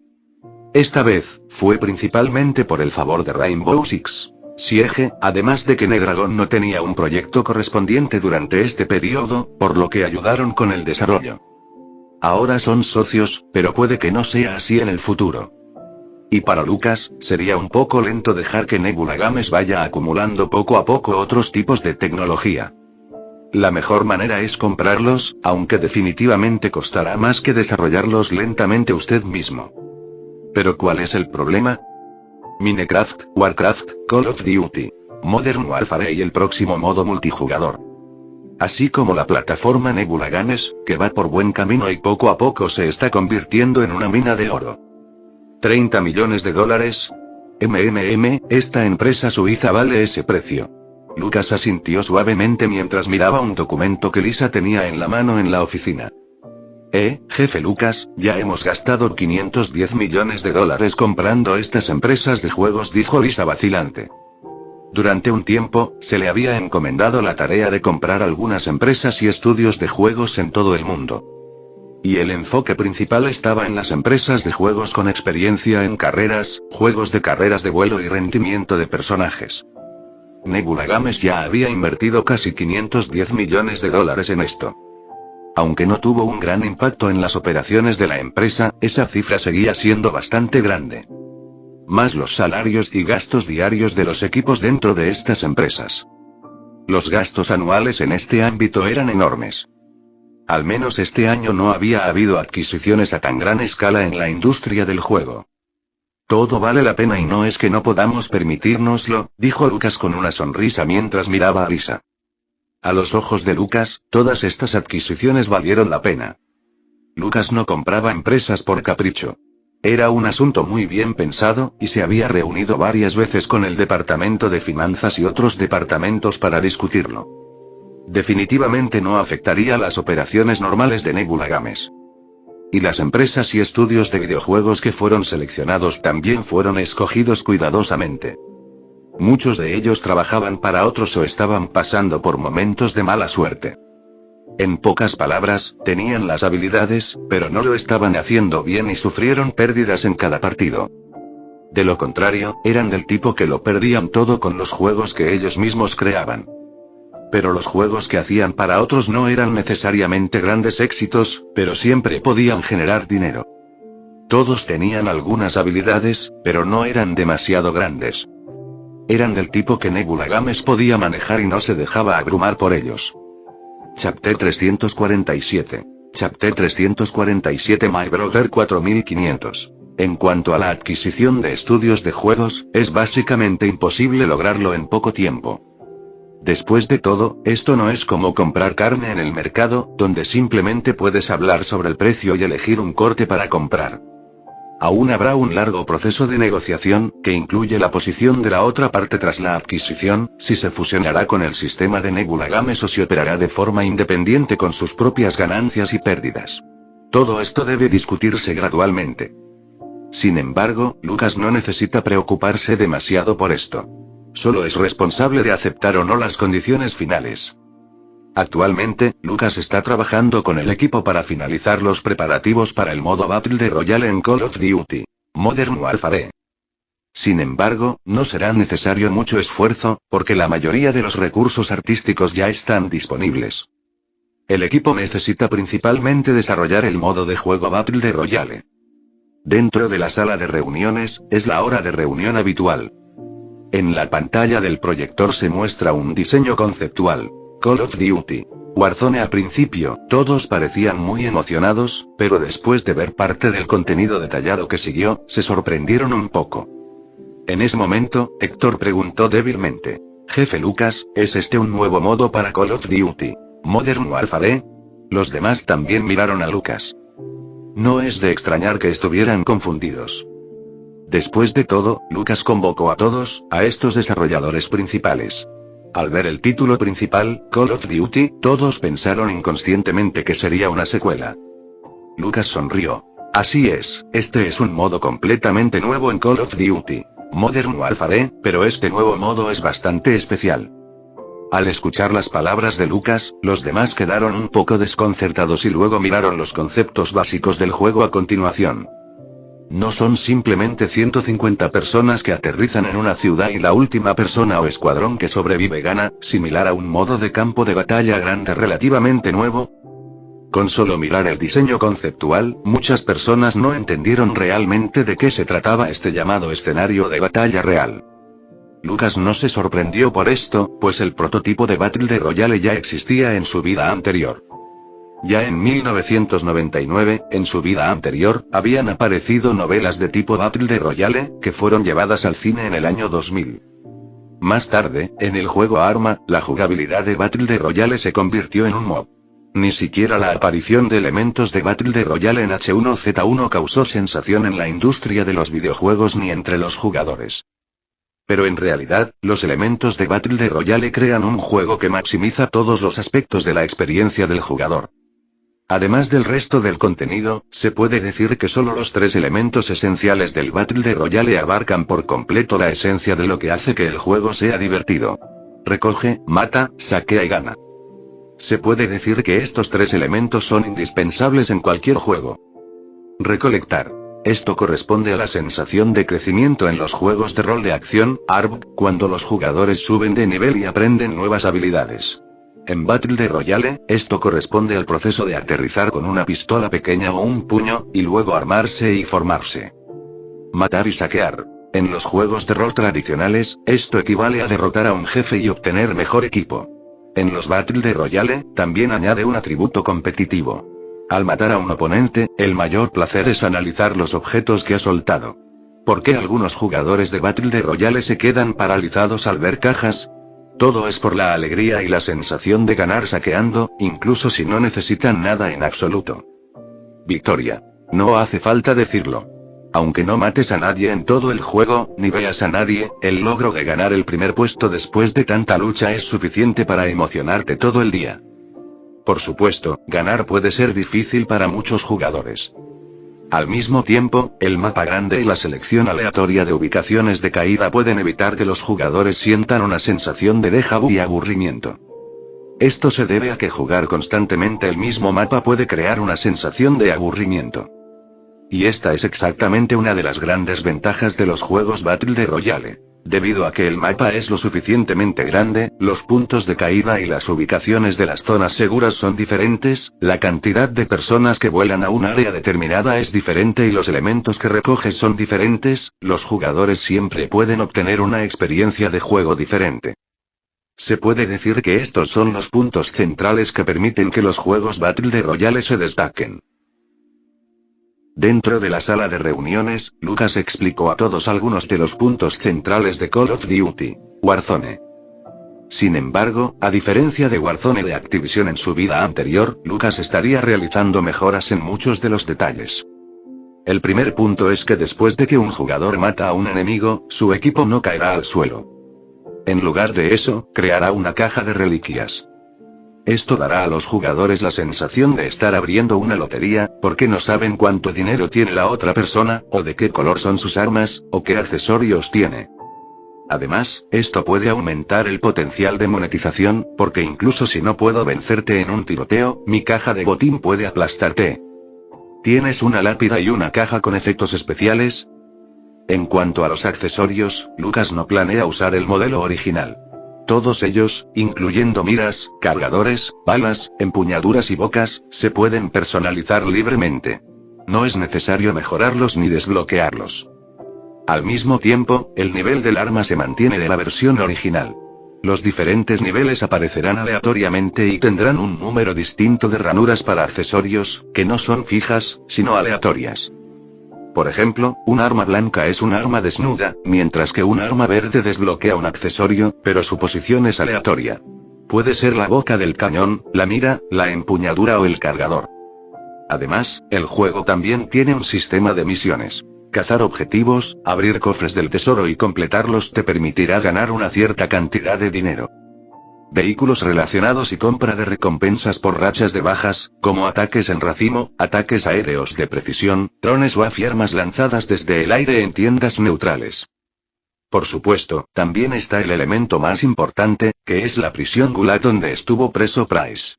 Esta vez, fue principalmente por el favor de Rainbow Six Siege, además de que NetDragon no tenía un proyecto correspondiente durante este periodo, por lo que ayudaron con el desarrollo. Ahora son socios, pero puede que no sea así en el futuro. Y para Lucas, sería un poco lento dejar que Nebula Games vaya acumulando poco a poco otros tipos de tecnología. La mejor manera es comprarlos, aunque definitivamente costará más que desarrollarlos lentamente usted mismo. ¿Pero cuál es el problema? Minecraft, Warcraft, Call of Duty, Modern Warfare y el próximo modo multijugador. Así como la plataforma Nebula Games, que va por buen camino y poco a poco se está convirtiendo en una mina de oro. $30 millones. Esta empresa suiza vale ese precio. Lucas asintió suavemente mientras miraba un documento que Lisa tenía en la mano en la oficina. Jefe Lucas, ya hemos gastado $510 millones comprando estas empresas de juegos, dijo Lisa vacilante. Durante un tiempo, se le había encomendado la tarea de comprar algunas empresas y estudios de juegos en todo el mundo. Y el enfoque principal estaba en las empresas de juegos con experiencia en carreras, juegos de carreras de vuelo y rendimiento de personajes. Nebula Games ya había invertido casi $510 millones en esto. Aunque no tuvo un gran impacto en las operaciones de la empresa, esa cifra seguía siendo bastante grande. Más los salarios y gastos diarios de los equipos dentro de estas empresas. Los gastos anuales en este ámbito eran enormes. Al menos este año no había habido adquisiciones a tan gran escala en la industria del juego. Todo vale la pena y no es que no podamos permitírnoslo, dijo Lucas con una sonrisa mientras miraba a Lisa. A los ojos de Lucas, todas estas adquisiciones valieron la pena. Lucas no compraba empresas por capricho. Era un asunto muy bien pensado, y se había reunido varias veces con el departamento de finanzas y otros departamentos para discutirlo. Definitivamente no afectaría las operaciones normales de Nebula Games. Y las empresas y estudios de videojuegos que fueron seleccionados también fueron escogidos cuidadosamente. Muchos de ellos trabajaban para otros o estaban pasando por momentos de mala suerte. En pocas palabras, tenían las habilidades, pero no lo estaban haciendo bien y sufrieron pérdidas en cada partido. De lo contrario, eran del tipo que lo perdían todo con los juegos que ellos mismos creaban. Pero los juegos que hacían para otros no eran necesariamente grandes éxitos, pero siempre podían generar dinero. Todos tenían algunas habilidades, pero no eran demasiado grandes. Eran del tipo que Nebula Games podía manejar y no se dejaba abrumar por ellos. Chapter 347. Chapter 347 My Brother 4500. En cuanto a la adquisición de estudios de juegos, es básicamente imposible lograrlo en poco tiempo. Después de todo, esto no es como comprar carne en el mercado, donde simplemente puedes hablar sobre el precio y elegir un corte para comprar. Aún habrá un largo proceso de negociación, que incluye la posición de la otra parte tras la adquisición, si se fusionará con el sistema de Nebula Games o si operará de forma independiente con sus propias ganancias y pérdidas. Todo esto debe discutirse gradualmente. Sin embargo, Lucas no necesita preocuparse demasiado por esto. Solo es responsable de aceptar o no las condiciones finales. Actualmente, Lucas está trabajando con el equipo para finalizar los preparativos para el modo Battle Royale en Call of Duty, Modern Warfare. Sin embargo, no será necesario mucho esfuerzo, porque la mayoría de los recursos artísticos ya están disponibles. El equipo necesita principalmente desarrollar el modo de juego Battle Royale. Dentro de la sala de reuniones, es la hora de reunión habitual. En la pantalla del proyector se muestra un diseño conceptual. Call of Duty, Warzone. Al principio, todos parecían muy emocionados, pero después de ver parte del contenido detallado que siguió, se sorprendieron un poco. En ese momento, Héctor preguntó débilmente: Jefe Lucas, ¿es este un nuevo modo para Call of Duty, Modern Warfare? Los demás también miraron a Lucas. No es de extrañar que estuvieran confundidos. Después de todo, Lucas convocó a todos, a estos desarrolladores principales. Al ver el título principal, Call of Duty, todos pensaron inconscientemente que sería una secuela. Lucas sonrió. Así es, este es un modo completamente nuevo en Call of Duty, Modern Warfare, pero este nuevo modo es bastante especial. Al escuchar las palabras de Lucas, los demás quedaron un poco desconcertados y luego miraron los conceptos básicos del juego a continuación. No son simplemente 150 personas que aterrizan en una ciudad y la última persona o escuadrón que sobrevive gana, similar a un modo de campo de batalla grande relativamente nuevo. Con solo mirar el diseño conceptual, muchas personas no entendieron realmente de qué se trataba este llamado escenario de batalla real. Lucas no se sorprendió por esto, pues el prototipo de Battle Royale ya existía en su vida anterior. Ya en 1999, en su vida anterior, habían aparecido novelas de tipo Battle Royale, que fueron llevadas al cine en el año 2000. Más tarde, en el juego Arma, la jugabilidad de Battle Royale se convirtió en un mob. Ni siquiera la aparición de elementos de Battle Royale en H1Z1 causó sensación en la industria de los videojuegos ni entre los jugadores. Pero en realidad, los elementos de Battle Royale crean un juego que maximiza todos los aspectos de la experiencia del jugador. Además del resto del contenido, se puede decir que solo los 3 elementos esenciales del Battle Royale abarcan por completo la esencia de lo que hace que el juego sea divertido. Recoge, mata, saquea y gana. Se puede decir que estos 3 elementos son indispensables en cualquier juego. Recolectar. Esto corresponde a la sensación de crecimiento en los juegos de rol de acción, ARP, cuando los jugadores suben de nivel y aprenden nuevas habilidades. En Battle Royale, esto corresponde al proceso de aterrizar con una pistola pequeña o un puño, y luego armarse y formarse. Matar y saquear. En los juegos de rol tradicionales, esto equivale a derrotar a un jefe y obtener mejor equipo. En los Battle Royale, también añade un atributo competitivo. Al matar a un oponente, el mayor placer es analizar los objetos que ha soltado. ¿Por qué algunos jugadores de Battle Royale se quedan paralizados al ver cajas? Todo es por la alegría y la sensación de ganar saqueando, incluso si no necesitan nada en absoluto. Victoria. No hace falta decirlo. Aunque no mates a nadie en todo el juego, ni veas a nadie, el logro de ganar el primer puesto después de tanta lucha es suficiente para emocionarte todo el día. Por supuesto, ganar puede ser difícil para muchos jugadores. Al mismo tiempo, el mapa grande y la selección aleatoria de ubicaciones de caída pueden evitar que los jugadores sientan una sensación de déjà vu y aburrimiento. Esto se debe a que jugar constantemente el mismo mapa puede crear una sensación de aburrimiento. Y esta es exactamente una de las grandes ventajas de los juegos Battle Royale. Debido a que el mapa es lo suficientemente grande, los puntos de caída y las ubicaciones de las zonas seguras son diferentes, la cantidad de personas que vuelan a un área determinada es diferente y los elementos que recoges son diferentes, los jugadores siempre pueden obtener una experiencia de juego diferente. Se puede decir que estos son los puntos centrales que permiten que los juegos Battle Royale se destaquen. Dentro de la sala de reuniones, Lucas explicó a todos algunos de los puntos centrales de Call of Duty, Warzone. Sin embargo, a diferencia de Warzone de Activision en su vida anterior, Lucas estaría realizando mejoras en muchos de los detalles. El primer punto es que después de que un jugador mata a un enemigo, su equipo no caerá al suelo. En lugar de eso, creará una caja de reliquias. Esto dará a los jugadores la sensación de estar abriendo una lotería, porque no saben cuánto dinero tiene la otra persona, o de qué color son sus armas, o qué accesorios tiene. Además, esto puede aumentar el potencial de monetización, porque incluso si no puedo vencerte en un tiroteo, mi caja de botín puede aplastarte. ¿Tienes una lápida y una caja con efectos especiales? En cuanto a los accesorios, Lucas no planea usar el modelo original. Todos ellos, incluyendo miras, cargadores, balas, empuñaduras y bocas, se pueden personalizar libremente. No es necesario mejorarlos ni desbloquearlos. Al mismo tiempo, el nivel del arma se mantiene de la versión original. Los diferentes niveles aparecerán aleatoriamente y tendrán un número distinto de ranuras para accesorios, que no son fijas, sino aleatorias. Por ejemplo, un arma blanca es un arma desnuda, mientras que un arma verde desbloquea un accesorio, pero su posición es aleatoria. Puede ser la boca del cañón, la mira, la empuñadura o el cargador. Además, el juego también tiene un sistema de misiones. Cazar objetivos, abrir cofres del tesoro y completarlos te permitirá ganar una cierta cantidad de dinero. Vehículos relacionados y compra de recompensas por rachas de bajas, como ataques en racimo, ataques aéreos de precisión, drones o armas lanzadas desde el aire en tiendas neutrales. Por supuesto, también está el elemento más importante, que es la prisión Gulag donde estuvo preso Price.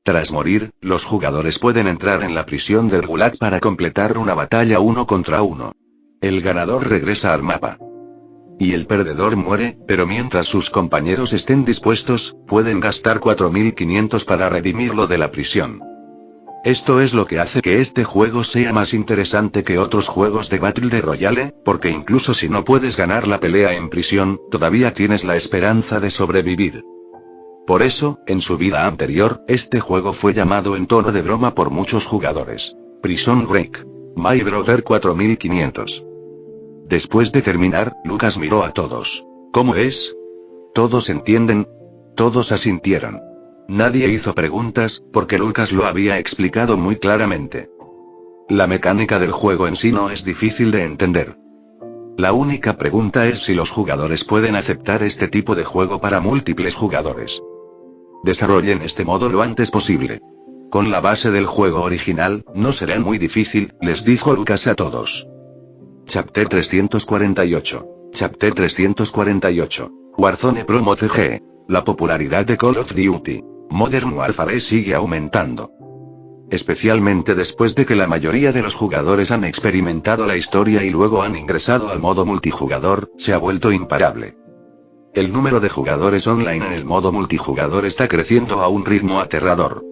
Tras morir, los jugadores pueden entrar en la prisión del Gulag para completar una batalla 1 contra 1. El ganador regresa al mapa. Y el perdedor muere, pero mientras sus compañeros estén dispuestos, pueden gastar 4500 para redimirlo de la prisión. Esto es lo que hace que este juego sea más interesante que otros juegos de Battle Royale, porque incluso si no puedes ganar la pelea en prisión, todavía tienes la esperanza de sobrevivir. Por eso, en su vida anterior, este juego fue llamado en tono de broma por muchos jugadores. Prison Break. My Brother 4500. Después de terminar, Lucas miró a todos. ¿Cómo es? ¿Todos entienden? Todos asintieron. Nadie hizo preguntas, porque Lucas lo había explicado muy claramente. La mecánica del juego en sí no es difícil de entender. La única pregunta es si los jugadores pueden aceptar este tipo de juego para múltiples jugadores. Desarrollen este modo lo antes posible. Con la base del juego original, no será muy difícil, les dijo Lucas a todos. Chapter 348. Chapter 348. Warzone Promo CG. La popularidad de Call of Duty Modern Warfare sigue aumentando. Especialmente después de que la mayoría de los jugadores han experimentado la historia y luego han ingresado al modo multijugador, se ha vuelto imparable. El número de jugadores online en el modo multijugador está creciendo a un ritmo aterrador.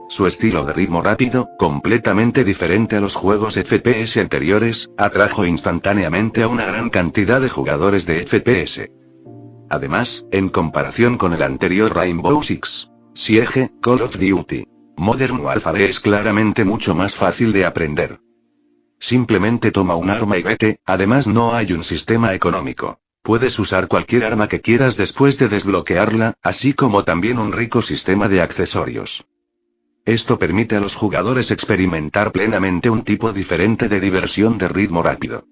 Su estilo de ritmo rápido, completamente diferente a los juegos FPS anteriores, atrajo instantáneamente a una gran cantidad de jugadores de FPS. Además, en comparación con el anterior Rainbow Six Siege, Call of Duty Modern Warfare es claramente mucho más fácil de aprender. Simplemente toma un arma y vete, además no hay un sistema económico. Puedes usar cualquier arma que quieras después de desbloquearla, así como también un rico sistema de accesorios. Esto permite a los jugadores experimentar plenamente un tipo diferente de diversión de ritmo rápido.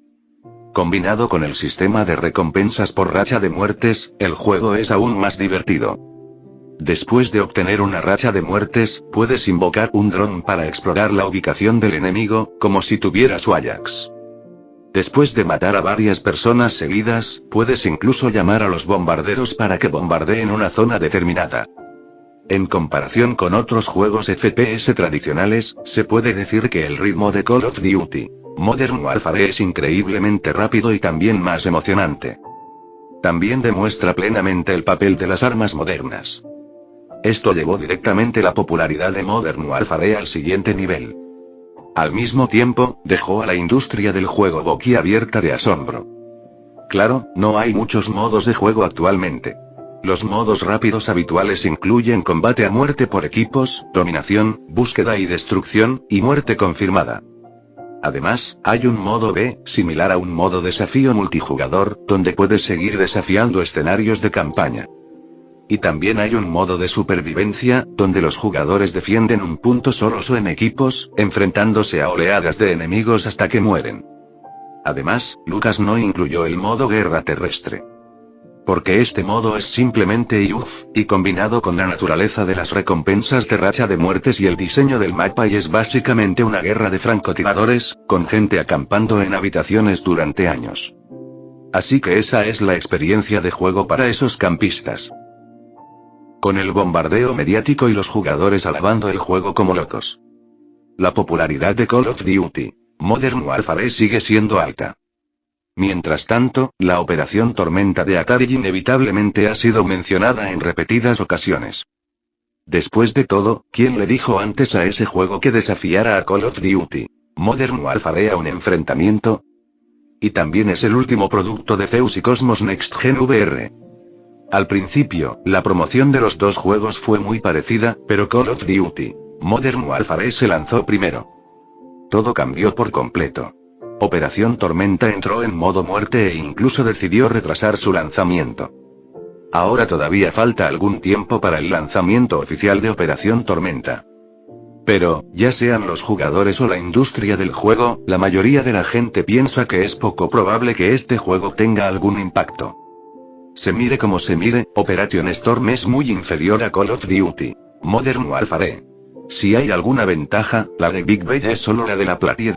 Combinado con el sistema de recompensas por racha de muertes, el juego es aún más divertido. Después de obtener una racha de muertes, puedes invocar un dron para explorar la ubicación del enemigo, como si tuvieras Ajax. Después de matar a varias personas seguidas, puedes incluso llamar a los bombarderos para que bombardeen una zona determinada. En comparación con otros juegos FPS tradicionales, se puede decir que el ritmo de Call of Duty Modern Warfare es increíblemente rápido y también más emocionante. También demuestra plenamente el papel de las armas modernas. Esto llevó directamente la popularidad de Modern Warfare al siguiente nivel. Al mismo tiempo, dejó a la industria del juego boquiabierta de asombro. Claro, no hay muchos modos de juego actualmente. Los modos rápidos habituales incluyen combate a muerte por equipos, dominación, búsqueda y destrucción, y muerte confirmada. Además, hay un modo B, similar a un modo desafío multijugador, donde puedes seguir desafiando escenarios de campaña. Y también hay un modo de supervivencia, donde los jugadores defienden un punto solos o en equipos, enfrentándose a oleadas de enemigos hasta que mueren. Además, Lucas no incluyó el modo guerra terrestre. Porque este modo es simplemente IUF, y combinado con la naturaleza de las recompensas de racha de muertes y el diseño del mapa y es básicamente una guerra de francotiradores, con gente acampando en habitaciones durante años. Así que esa es la experiencia de juego para esos campistas. Con el bombardeo mediático y los jugadores alabando el juego como locos. La popularidad de Call of Duty Modern Warfare sigue siendo alta. Mientras tanto, la Operación Tormenta de Atari inevitablemente ha sido mencionada en repetidas ocasiones. Después de todo, ¿quién le dijo antes a ese juego que desafiara a Call of Duty Modern Warfare a un enfrentamiento? Y también es el último producto de Zeus y Cosmos Next Gen VR. Al principio, la promoción de los dos juegos fue muy parecida, pero Call of Duty Modern Warfare se lanzó primero. Todo cambió por completo. Operación Tormenta entró en modo muerte e incluso decidió retrasar su lanzamiento. Ahora todavía falta algún tiempo para el lanzamiento oficial de Operación Tormenta. Pero, ya sean los jugadores o la industria del juego, la mayoría de la gente piensa que es poco probable que este juego tenga algún impacto. Se mire como se mire, Operation Storm es muy inferior a Call of Duty Modern Warfare. Si hay alguna ventaja, la de Big Bay es solo la de la platilla.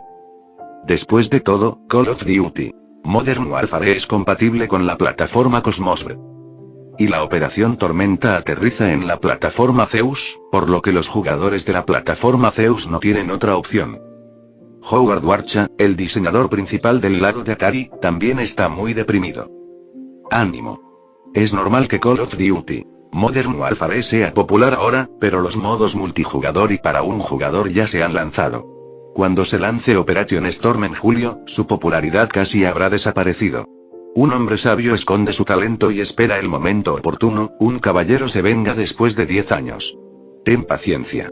Después de todo, Call of Duty Modern Warfare es compatible con la plataforma Cosmos. y la Operación Tormenta aterriza en la plataforma Zeus, por lo que los jugadores de la plataforma Zeus no tienen otra opción. Howard Warcha, el diseñador principal del lado de Atari, también está muy deprimido. Ánimo. Es normal que Call of Duty Modern Warfare sea popular ahora, pero los modos multijugador y para un jugador ya se han lanzado. Cuando se lance Operation Storm en julio, su popularidad casi habrá desaparecido. Un hombre sabio esconde su talento y espera el momento oportuno, un caballero se venga después de 10 años. Ten paciencia.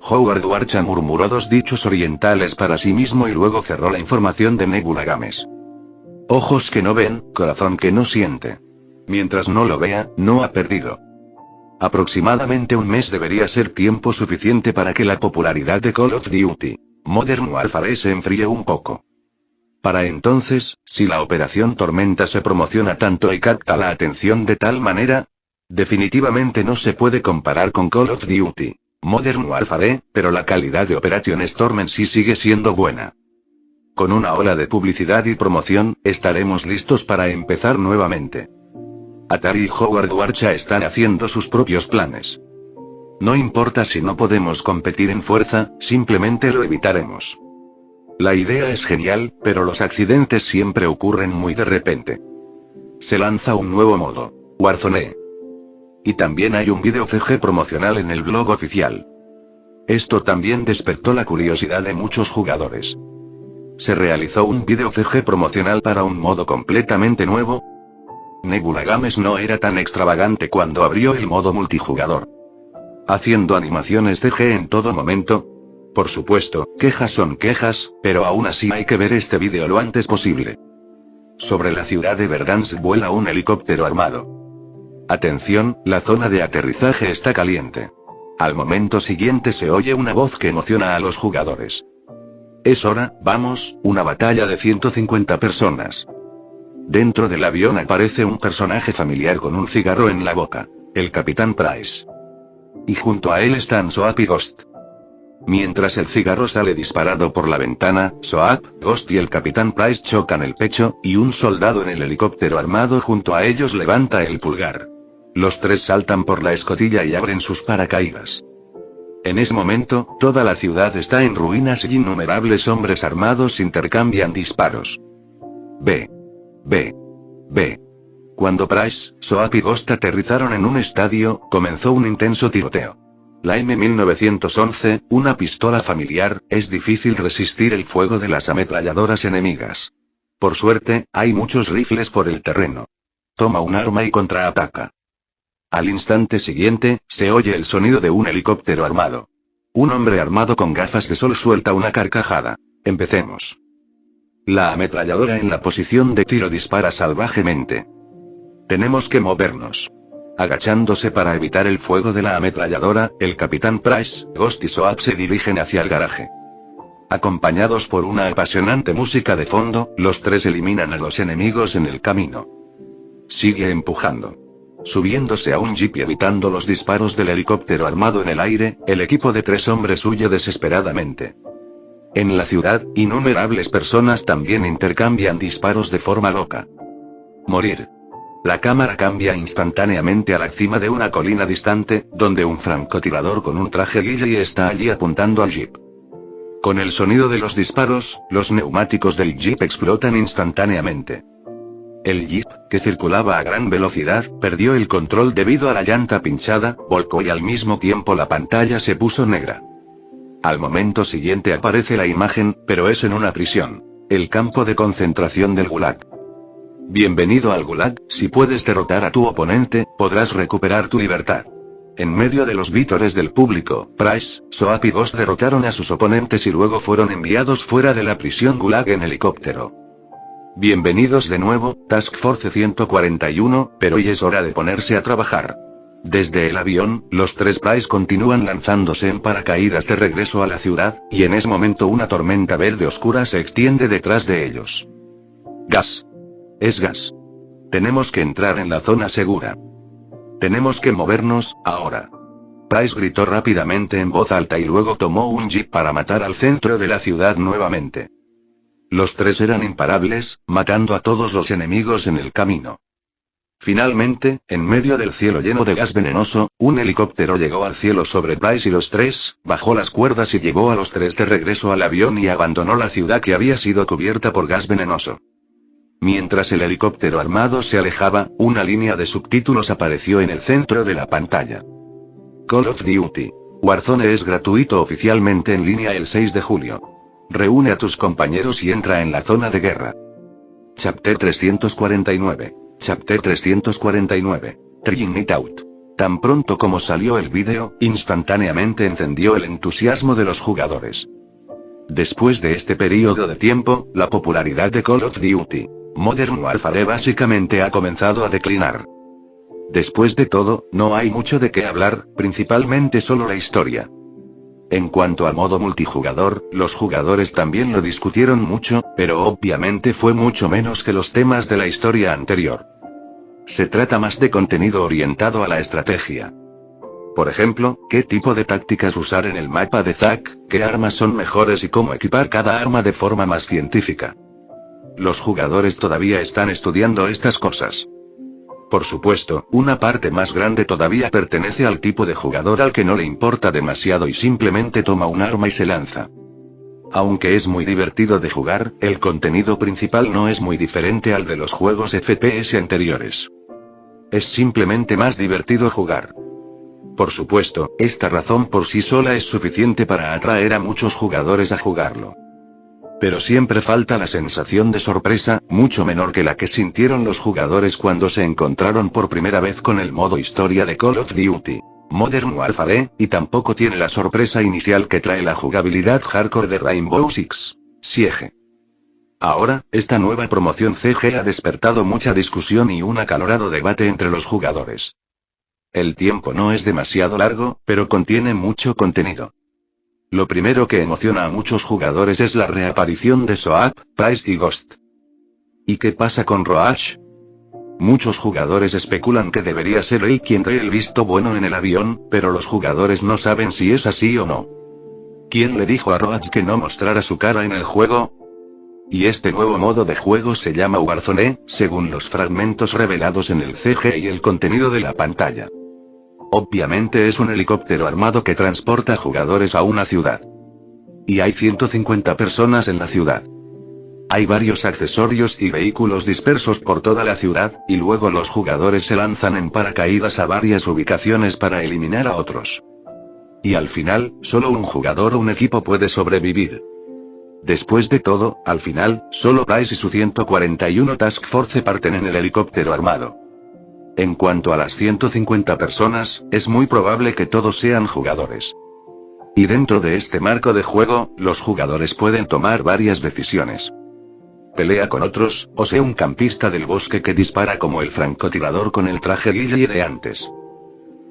Howard Warcha murmuró 2 dichos orientales para sí mismo y luego cerró la información de Nebula Games. Ojos que no ven, corazón que no siente. Mientras no lo vea, no ha perdido. Aproximadamente un mes debería ser tiempo suficiente para que la popularidad de Call of Duty Modern Warfare se enfríe un poco. Para entonces, si la Operación Tormenta se promociona tanto y capta la atención de tal manera, definitivamente no se puede comparar con Call of Duty Modern Warfare, pero la calidad de Operation Storm en sí sigue siendo buena. Con una ola de publicidad y promoción, estaremos listos para empezar nuevamente. Atari y Howard Warcha están haciendo sus propios planes. No importa si no podemos competir en fuerza, simplemente lo evitaremos. La idea es genial, pero los accidentes siempre ocurren muy de repente. Se lanza un nuevo modo, Warzone. Y también hay un vídeo CG promocional en el blog oficial. Esto también despertó la curiosidad de muchos jugadores. Se realizó un vídeo CG promocional para un modo completamente nuevo. Nebula Games no era tan extravagante cuando abrió el modo multijugador. Haciendo animaciones CG en todo momento. Por supuesto, quejas son quejas, pero aún así hay que ver este vídeo lo antes posible. Sobre la ciudad de Verdansk vuela un helicóptero armado. Atención, la zona de aterrizaje está caliente. Al momento siguiente se oye una voz que emociona a los jugadores. Es hora, vamos, una batalla de 150 personas. Dentro del avión aparece un personaje familiar con un cigarro en la boca, el Capitán Price. Y junto a él están Soap y Ghost. Mientras el cigarro sale disparado por la ventana, Soap, Ghost y el Capitán Price chocan el pecho, y un soldado en el helicóptero armado junto a ellos levanta el pulgar. Los 3 saltan por la escotilla y abren sus paracaídas. En ese momento, toda la ciudad está en ruinas y innumerables hombres armados intercambian disparos. B. Cuando Price, Soap y Ghost aterrizaron en un estadio, comenzó un intenso tiroteo. La M1911, una pistola familiar, es difícil resistir el fuego de las ametralladoras enemigas. Por suerte, hay muchos rifles por el terreno. Toma un arma y contraataca. Al instante siguiente, se oye el sonido de un helicóptero armado. Un hombre armado con gafas de sol suelta una carcajada. Empecemos. La ametralladora en la posición de tiro dispara salvajemente. Tenemos que movernos. Agachándose para evitar el fuego de la ametralladora, el Capitán Price, Ghost y Soap se dirigen hacia el garaje. Acompañados por una apasionante música de fondo, los 3 eliminan a los enemigos en el camino. Sigue empujando. Subiéndose a un jeep y evitando los disparos del helicóptero armado en el aire, el equipo de 3 hombres huye desesperadamente. En la ciudad, innumerables personas también intercambian disparos de forma loca. Morir. La cámara cambia instantáneamente a la cima de una colina distante, donde un francotirador con un traje ghillie está allí apuntando al jeep. Con el sonido de los disparos, los neumáticos del jeep explotan instantáneamente. El jeep, que circulaba a gran velocidad, perdió el control debido a la llanta pinchada, volcó y al mismo tiempo la pantalla se puso negra. Al momento siguiente aparece la imagen, pero es en una prisión. El campo de concentración del Gulag. Bienvenido al Gulag, si puedes derrotar a tu oponente, podrás recuperar tu libertad. En medio de los vítores del público, Price, Soap y Ghost derrotaron a sus oponentes y luego fueron enviados fuera de la prisión Gulag en helicóptero. Bienvenidos de nuevo, Task Force 141, pero hoy es hora de ponerse a trabajar. Desde el avión, los 3 Price continúan lanzándose en paracaídas de regreso a la ciudad, y en ese momento una tormenta verde oscura se extiende detrás de ellos. Gas. Es gas. Tenemos que entrar en la zona segura. Tenemos que movernos, ahora. Price gritó rápidamente en voz alta y luego tomó un jeep para matar al centro de la ciudad nuevamente. Los 3 eran imparables, matando a todos los enemigos en el camino. Finalmente, en medio del cielo lleno de gas venenoso, un helicóptero llegó al cielo sobre Price y los tres, bajó las cuerdas y llevó a los tres de regreso al avión y abandonó la ciudad que había sido cubierta por gas venenoso. Mientras el helicóptero armado se alejaba, una línea de subtítulos apareció en el centro de la pantalla. Call of Duty. Warzone es gratuito oficialmente en línea el 6 de julio. Reúne a tus compañeros y entra en la zona de guerra. Chapter 349. Chapter 349. Trying it out. Tan pronto como salió el vídeo, instantáneamente encendió el entusiasmo de los jugadores. Después de este periodo de tiempo, la popularidad de Call of Duty Modern Warfare básicamente ha comenzado a declinar. Después de todo, no hay mucho de qué hablar, principalmente solo la historia. En cuanto al modo multijugador, los jugadores también lo discutieron mucho, pero obviamente fue mucho menos que los temas de la historia anterior. Se trata más de contenido orientado a la estrategia. Por ejemplo, qué tipo de tácticas usar en el mapa de Zack, qué armas son mejores y cómo equipar cada arma de forma más científica. Los jugadores todavía están estudiando estas cosas. Por supuesto, una parte más grande todavía pertenece al tipo de jugador al que no le importa demasiado y simplemente toma un arma y se lanza. Aunque es muy divertido de jugar, el contenido principal no es muy diferente al de los juegos FPS anteriores. Es simplemente más divertido jugar. Por supuesto, esta razón por sí sola es suficiente para atraer a muchos jugadores a jugarlo. Pero siempre falta la sensación de sorpresa, mucho menor que la que sintieron los jugadores cuando se encontraron por primera vez con el modo historia de Call of Duty Modern Warfare, y tampoco tiene la sorpresa inicial que trae la jugabilidad hardcore de Rainbow Six Siege. Ahora, esta nueva promoción CG ha despertado mucha discusión y un acalorado debate entre los jugadores. El tiempo no es demasiado largo, pero contiene mucho contenido. Lo primero que emociona a muchos jugadores es la reaparición de Soap, Price y Ghost. ¿Y qué pasa con Roach? Muchos jugadores especulan que debería ser él quien dé el visto bueno en el avión, pero los jugadores no saben si es así o no. ¿Quién le dijo a Roach que no mostrara su cara en el juego? Y este nuevo modo de juego se llama Warzone, según los fragmentos revelados en el CG y el contenido de la pantalla. Obviamente es un helicóptero armado que transporta jugadores a una ciudad. Y hay 150 personas en la ciudad. Hay varios accesorios y vehículos dispersos por toda la ciudad, y luego los jugadores se lanzan en paracaídas a varias ubicaciones para eliminar a otros. Y al final, solo un jugador o un equipo puede sobrevivir. Después de todo, al final, solo Price y su 141 Task Force parten en el helicóptero armado. En cuanto a las 150 personas, es muy probable que todos sean jugadores. Y dentro de este marco de juego, los jugadores pueden tomar varias decisiones. Pelea con otros, o sea un campista del bosque que dispara como el francotirador con el traje Guille de antes.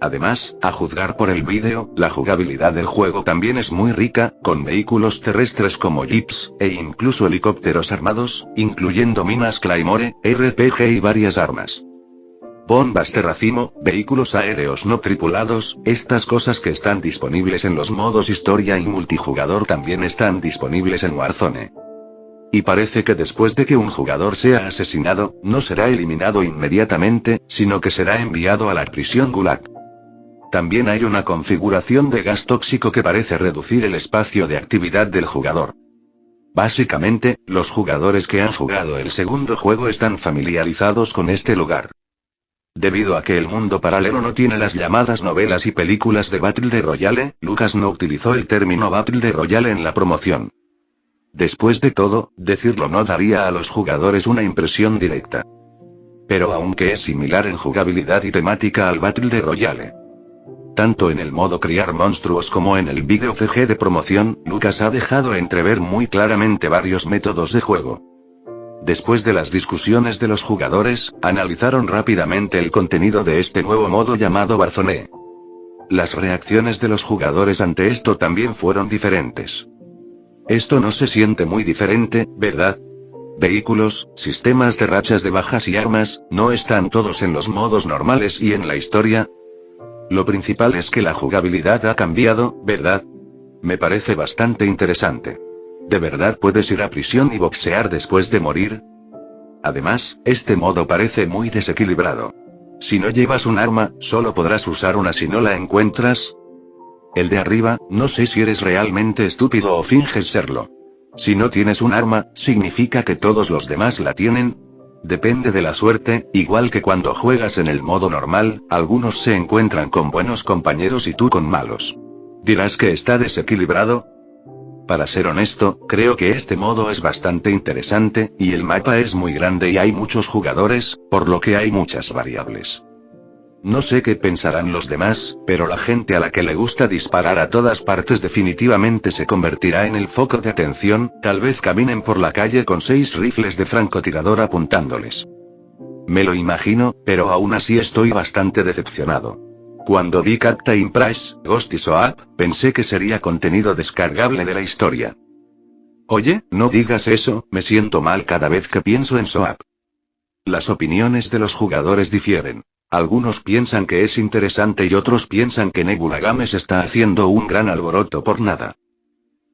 Además, a juzgar por el vídeo, la jugabilidad del juego también es muy rica, con vehículos terrestres como jeeps, e incluso helicópteros armados, incluyendo minas Claymore, RPG y varias armas. Bombas de racimo, vehículos aéreos no tripulados, estas cosas que están disponibles en los modos historia y multijugador también están disponibles en Warzone. Y parece que después de que un jugador sea asesinado, no será eliminado inmediatamente, sino que será enviado a la prisión Gulag. También hay una configuración de gas tóxico que parece reducir el espacio de actividad del jugador. Básicamente, los jugadores que han jugado el segundo juego están familiarizados con este lugar. Debido a que el mundo paralelo no tiene las llamadas novelas y películas de Battle Royale, Lucas no utilizó el término Battle Royale en la promoción. Después de todo, decirlo no daría a los jugadores una impresión directa. Pero aunque es similar en jugabilidad y temática al Battle Royale. Tanto en el modo criar monstruos como en el vídeo CG de promoción, Lucas ha dejado entrever muy claramente varios métodos de juego. Después de las discusiones de los jugadores, analizaron rápidamente el contenido de este nuevo modo llamado Warzone. Las reacciones de los jugadores ante esto también fueron diferentes. Esto no se siente muy diferente, ¿verdad? Vehículos, sistemas de rachas de bajas y armas, ¿no están todos en los modos normales y en la historia? Lo principal es que la jugabilidad ha cambiado, ¿verdad? Me parece bastante interesante. ¿De verdad puedes ir a prisión y boxear después de morir? Además, este modo parece muy desequilibrado. Si no llevas un arma, solo podrás usar una si no la encuentras. El de arriba, no sé si eres realmente estúpido o finges serlo. Si no tienes un arma, ¿significa que todos los demás la tienen? Depende de la suerte, igual que cuando juegas en el modo normal, algunos se encuentran con buenos compañeros y tú con malos. ¿Dirás que está desequilibrado? Para ser honesto, creo que este modo es bastante interesante, y el mapa es muy grande y hay muchos jugadores, por lo que hay muchas variables. No sé qué pensarán los demás, pero la gente a la que le gusta disparar a todas partes definitivamente se convertirá en el foco de atención, tal vez caminen por la calle con 6 rifles de francotirador apuntándoles. Me lo imagino, pero aún así estoy bastante decepcionado. Cuando vi Captain Price, Ghost y Soap, pensé que sería contenido descargable de la historia. Oye, no digas eso, me siento mal cada vez que pienso en Soap. Las opiniones de los jugadores difieren. Algunos piensan que es interesante y otros piensan que Nebula Games está haciendo un gran alboroto por nada.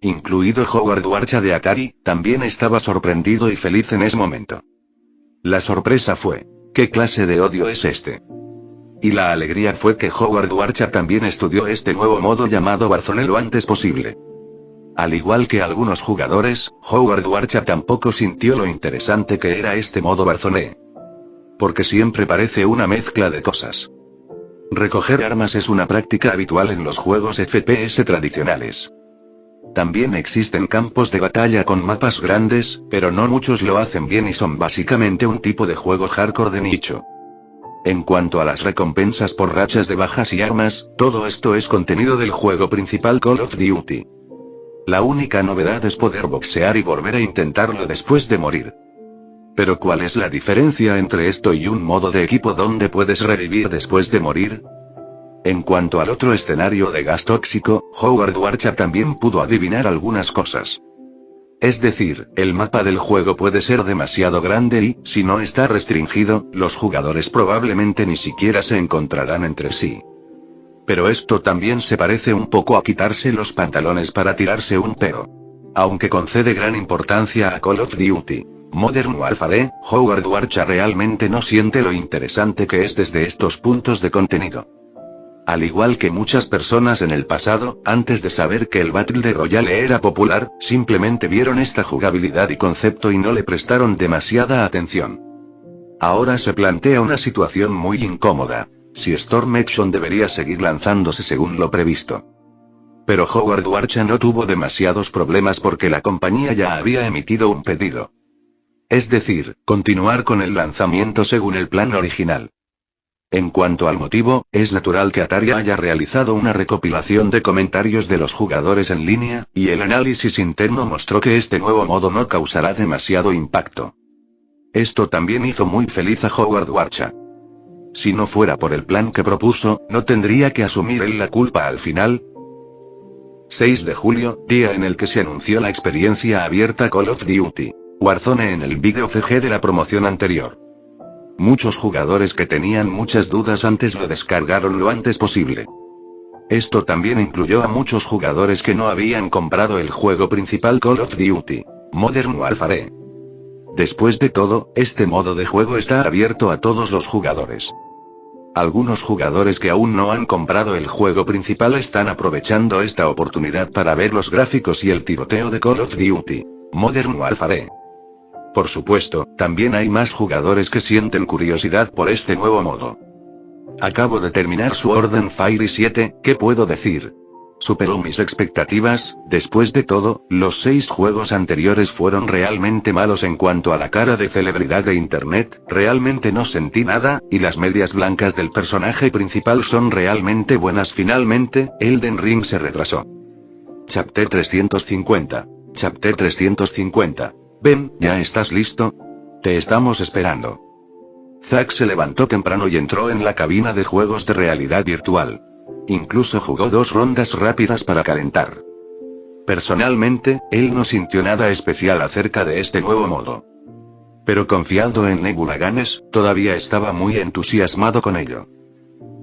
Incluido Howard Warcha de Atari, también estaba sorprendido y feliz en ese momento. La sorpresa fue, ¿qué clase de odio es este? Y la alegría fue que Howard Warcha también estudió este nuevo modo llamado Warzone lo antes posible. Al igual que algunos jugadores, Howard Warcha tampoco sintió lo interesante que era este modo Warzone. Porque siempre parece una mezcla de cosas. Recoger armas es una práctica habitual en los juegos FPS tradicionales. También existen campos de batalla con mapas grandes, pero no muchos lo hacen bien y son básicamente un tipo de juego hardcore de nicho. En cuanto a las recompensas por rachas de bajas y armas, todo esto es contenido del juego principal Call of Duty. La única novedad es poder boxear y volver a intentarlo después de morir. Pero ¿cuál es la diferencia entre esto y un modo de equipo donde puedes revivir después de morir? En cuanto al otro escenario de gas tóxico, Howard Warcha también pudo adivinar algunas cosas. Es decir, el mapa del juego puede ser demasiado grande y, si no está restringido, los jugadores probablemente ni siquiera se encontrarán entre sí. Pero esto también se parece un poco a quitarse los pantalones para tirarse un peo. Aunque concede gran importancia a Call of Duty Modern Warfare, Howard Warcha realmente no siente lo interesante que es desde estos puntos de contenido. Al igual que muchas personas en el pasado, antes de saber que el Battle Royale era popular, simplemente vieron esta jugabilidad y concepto y no le prestaron demasiada atención. Ahora se plantea una situación muy incómoda. Si Storm Action debería seguir lanzándose según lo previsto. Pero Howard Warcha no tuvo demasiados problemas porque la compañía ya había emitido un pedido. Es decir, continuar con el lanzamiento según el plan original. En cuanto al motivo, es natural que Atari haya realizado una recopilación de comentarios de los jugadores en línea, y el análisis interno mostró que este nuevo modo no causará demasiado impacto. Esto también hizo muy feliz a Howard Warcha. Si no fuera por el plan que propuso, ¿no tendría que asumir él la culpa al final? 6 de julio, día en el que se anunció la experiencia abierta Call of Duty Warzone en el vídeo CG de la promoción anterior. Muchos jugadores que tenían muchas dudas antes lo descargaron lo antes posible. Esto también incluyó a muchos jugadores que no habían comprado el juego principal Call of Duty Modern Warfare. Después de todo, este modo de juego está abierto a todos los jugadores. Algunos jugadores que aún no han comprado el juego principal están aprovechando esta oportunidad para ver los gráficos y el tiroteo de Call of Duty Modern Warfare. Por supuesto, también hay más jugadores que sienten curiosidad por este nuevo modo. Acabo de terminar Sword and Fire 7, ¿qué puedo decir? Superó mis expectativas. Después de todo, los 6 juegos anteriores fueron realmente malos en cuanto a la cara de celebridad de internet, realmente no sentí nada, y las medias blancas del personaje principal son realmente buenas. Finalmente, Elden Ring se retrasó. Chapter 350. Chapter 350. Ben, ¿ya estás listo? Te estamos esperando. Zack se levantó temprano y entró en la cabina de juegos de realidad virtual. Incluso jugó 2 rondas rápidas para calentar. Personalmente, él no sintió nada especial acerca de este nuevo modo. Pero confiando en Nebula Games, todavía estaba muy entusiasmado con ello.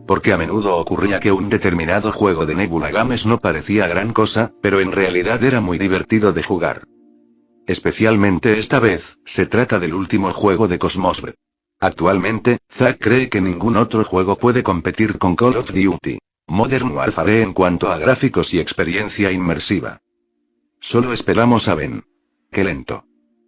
Porque a menudo ocurría que un determinado juego de Nebula Games no parecía gran cosa, pero en realidad era muy divertido de jugar. Especialmente esta vez, se trata del último juego de Cosmos. Actualmente, Zack cree que ningún otro juego puede competir con Call of Duty Modern Warfare en cuanto a gráficos y experiencia inmersiva. Solo esperamos a Ben. Qué lento.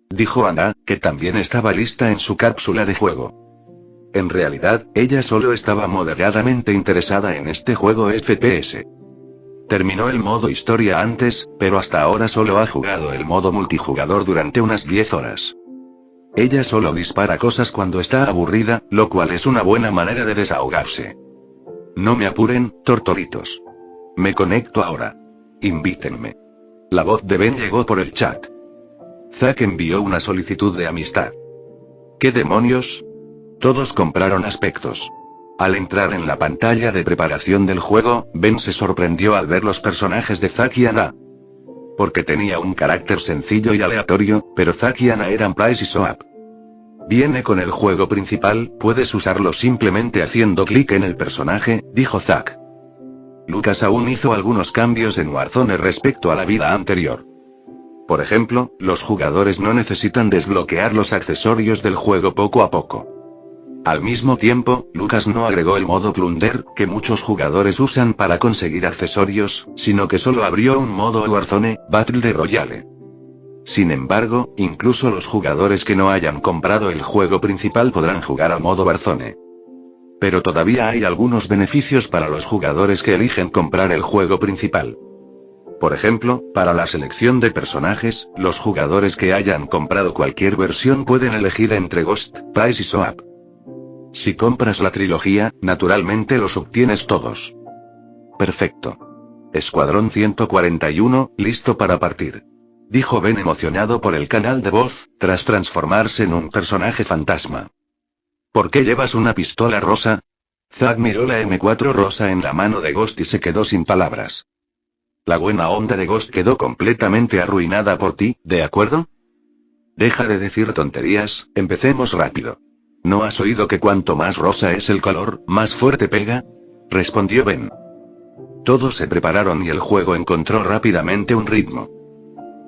Dijo Ana, que también estaba lista en su cápsula de juego. En realidad, ella solo estaba moderadamente interesada en este juego FPS. Terminó el modo historia antes, pero hasta ahora solo ha jugado el modo multijugador durante unas 10 horas. Ella solo dispara cosas cuando está aburrida, lo cual es una buena manera de desahogarse. No me apuren, tortolitos. Me conecto ahora. Invítenme. La voz de Ben llegó por el chat. Zack envió una solicitud de amistad. ¿Qué demonios? Todos compraron aspectos. Al entrar en la pantalla de preparación del juego, Ben se sorprendió al ver los personajes de Zack y Ana. Porque tenía un carácter sencillo y aleatorio, pero Zack y Ana eran Price y Soap. Viene con el juego principal, puedes usarlo simplemente haciendo clic en el personaje, dijo Zack. Lucas aún hizo algunos cambios en Warzone respecto a la vida anterior. Por ejemplo, los jugadores no necesitan desbloquear los accesorios del juego poco a poco. Al mismo tiempo, Lucas no agregó el modo Plunder, que muchos jugadores usan para conseguir accesorios, sino que solo abrió un modo Warzone, Battle Royale. Sin embargo, incluso los jugadores que no hayan comprado el juego principal podrán jugar al modo Warzone. Pero todavía hay algunos beneficios para los jugadores que eligen comprar el juego principal. Por ejemplo, para la selección de personajes, los jugadores que hayan comprado cualquier versión pueden elegir entre Ghost, Price y Soap. Si compras la trilogía, naturalmente los obtienes todos. Perfecto. Escuadrón 141, listo para partir. Dijo Ben emocionado por el canal de voz, tras transformarse en un personaje fantasma. ¿Por qué llevas una pistola rosa? Zack miró la M4 rosa en la mano de Ghost y se quedó sin palabras. La buena onda de Ghost quedó completamente arruinada por ti, ¿de acuerdo? Deja de decir tonterías, empecemos rápido. ¿No has oído que cuanto más rosa es el color, más fuerte pega? Respondió Ben. Todos se prepararon y el juego encontró rápidamente un ritmo.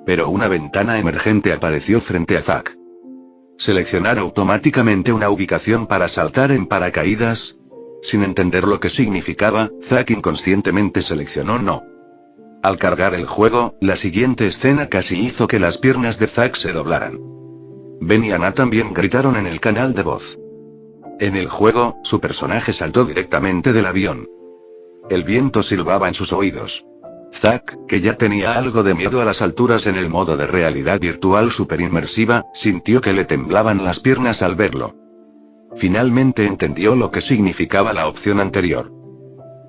Pero una ventana emergente apareció frente a Zack. Seleccionar automáticamente una ubicación para saltar en paracaídas. Sin entender lo que significaba, Zack inconscientemente seleccionó no. Al cargar el juego, la siguiente escena casi hizo que las piernas de Zack se doblaran. Ben y Ana también gritaron en el canal de voz. En el juego, su personaje saltó directamente del avión. El viento silbaba en sus oídos. Zack, que ya tenía algo de miedo a las alturas en el modo de realidad virtual super inmersiva, sintió que le temblaban las piernas al verlo. Finalmente entendió lo que significaba la opción anterior.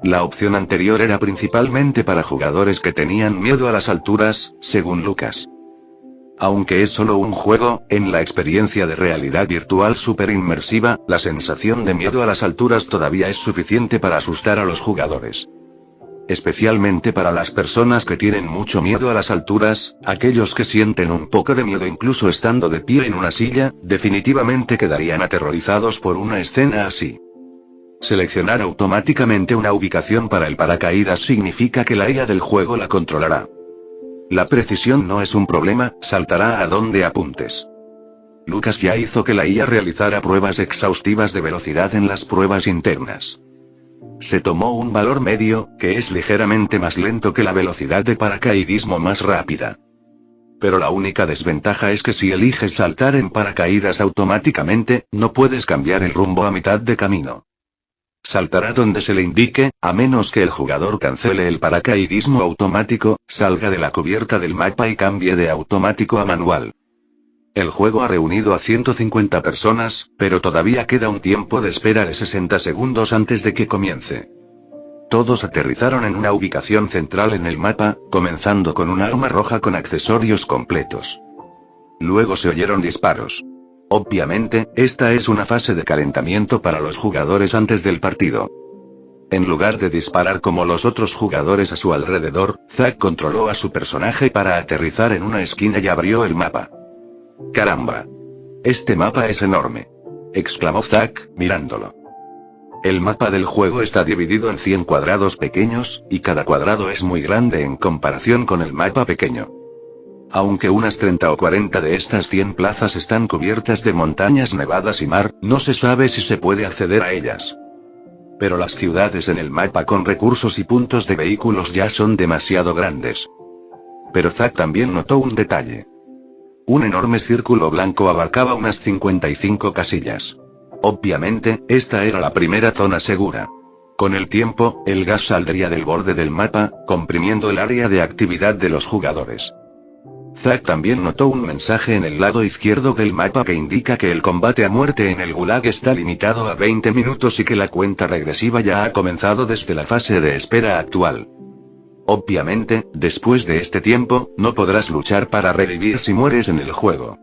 La opción anterior era principalmente para jugadores que tenían miedo a las alturas, según Lucas. Aunque es solo un juego, en la experiencia de realidad virtual super inmersiva, la sensación de miedo a las alturas todavía es suficiente para asustar a los jugadores. Especialmente para las personas que tienen mucho miedo a las alturas, aquellos que sienten un poco de miedo incluso estando de pie en una silla, definitivamente quedarían aterrorizados por una escena así. Seleccionar automáticamente una ubicación para el paracaídas significa que la IA del juego la controlará. La precisión no es un problema, saltará a donde apuntes. Lucas ya hizo que la IA realizara pruebas exhaustivas de velocidad en las pruebas internas. Se tomó un valor medio, que es ligeramente más lento que la velocidad de paracaidismo más rápida. Pero la única desventaja es que si eliges saltar en paracaídas automáticamente, no puedes cambiar el rumbo a mitad de camino. Saltará donde se le indique, a menos que el jugador cancele el paracaidismo automático, salga de la cubierta del mapa y cambie de automático a manual. El juego ha reunido a 150 personas, pero todavía queda un tiempo de espera de 60 segundos antes de que comience. Todos aterrizaron en una ubicación central en el mapa, comenzando con un arma roja con accesorios completos. Luego se oyeron disparos. Obviamente, esta es una fase de calentamiento para los jugadores antes del partido. En lugar de disparar como los otros jugadores a su alrededor, Zack controló a su personaje para aterrizar en una esquina y abrió el mapa. ¡Caramba! Este mapa es enorme, exclamó Zack, mirándolo. El mapa del juego está dividido en 100 cuadrados pequeños, y cada cuadrado es muy grande en comparación con el mapa pequeño. Aunque unas 30 o 40 de estas 100 plazas están cubiertas de montañas nevadas y mar, no se sabe si se puede acceder a ellas. Pero las ciudades en el mapa con recursos y puntos de vehículos ya son demasiado grandes. Pero Zack también notó un detalle. Un enorme círculo blanco abarcaba unas 55 casillas. Obviamente, esta era la primera zona segura. Con el tiempo, el gas saldría del borde del mapa, comprimiendo el área de actividad de los jugadores. Zack también notó un mensaje en el lado izquierdo del mapa que indica que el combate a muerte en el Gulag está limitado a 20 minutos y que la cuenta regresiva ya ha comenzado desde la fase de espera actual. Obviamente, después de este tiempo, no podrás luchar para revivir si mueres en el juego.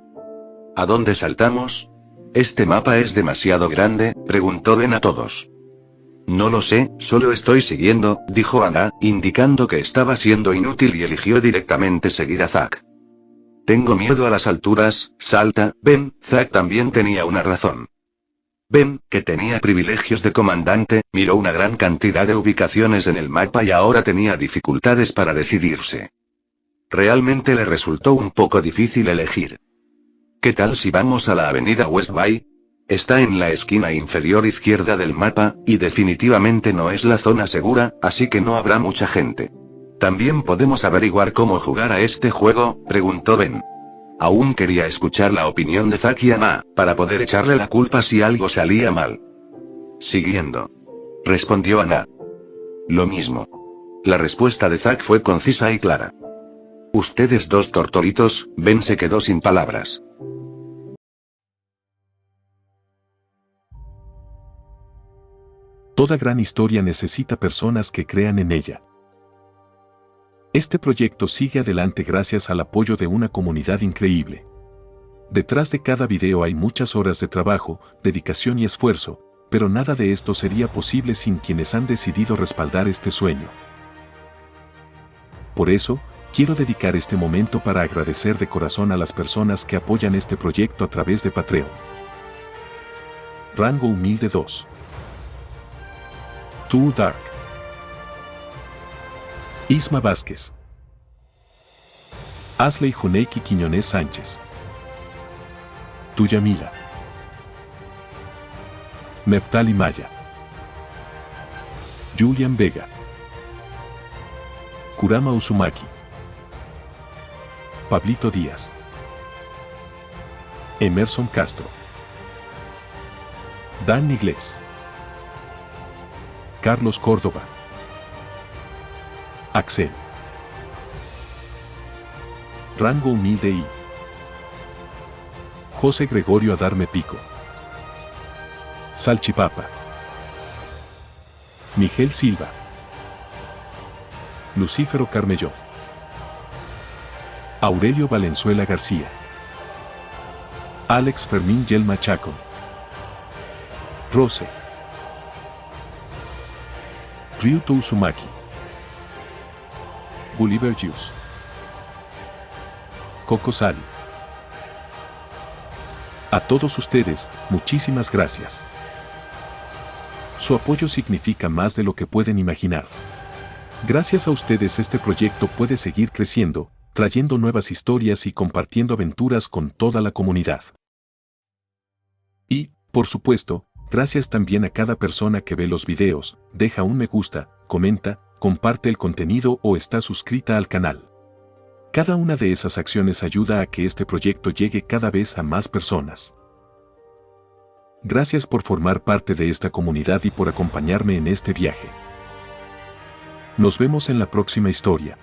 ¿A dónde saltamos? ¿Este mapa es demasiado grande?, preguntó Ben a todos. No lo sé, solo estoy siguiendo, dijo Anna, indicando que estaba siendo inútil y eligió directamente seguir a Zack. Tengo miedo a las alturas, salta, Ben. Zack también tenía una razón. Ben, que tenía privilegios de comandante, miró una gran cantidad de ubicaciones en el mapa y ahora tenía dificultades para decidirse. Realmente le resultó un poco difícil elegir. ¿Qué tal si vamos a la avenida West Bay? Está en la esquina inferior izquierda del mapa, y definitivamente no es la zona segura, así que no habrá mucha gente. ¿También podemos averiguar cómo jugar a este juego?, preguntó Ben. Aún quería escuchar la opinión de Zack y Anna, para poder echarle la culpa si algo salía mal. Siguiendo. Respondió Anna. Lo mismo. La respuesta de Zack fue concisa y clara. Ustedes dos tortoritos. Ben se quedó sin palabras. Toda gran historia necesita personas que crean en ella. Este proyecto sigue adelante gracias al apoyo de una comunidad increíble. Detrás de cada video hay muchas horas de trabajo, dedicación y esfuerzo, pero nada de esto sería posible sin quienes han decidido respaldar este sueño. Por eso, quiero dedicar este momento para agradecer de corazón a las personas que apoyan este proyecto a través de Patreon. Rango humilde 2. Too Dark. Isma Vázquez. Asley Juneiki Quiñones Sánchez. Tuyamila. Neftali Maya. Julian Vega. Kurama Uzumaki. Pablito Díaz. Emerson Castro. Dan Iglesias. Carlos Córdoba. Axel. Rango humilde I. José Gregorio Adarme Pico. Salchipapa. Miguel Silva. Lucífero Carmelló. Aurelio Valenzuela García. Alex Fermín Yelma Chaco. Rose. Ryuto Uzumaki. Gulliver Juice. Coco Sali. A todos ustedes, muchísimas gracias. Su apoyo significa más de lo que pueden imaginar. Gracias a ustedes este proyecto puede seguir creciendo, trayendo nuevas historias y compartiendo aventuras con toda la comunidad. Y, por supuesto, gracias también a cada persona que ve los videos, deja un me gusta, comenta, comparte el contenido o está suscrita al canal. Cada una de esas acciones ayuda a que este proyecto llegue cada vez a más personas. Gracias por formar parte de esta comunidad y por acompañarme en este viaje. Nos vemos en la próxima historia.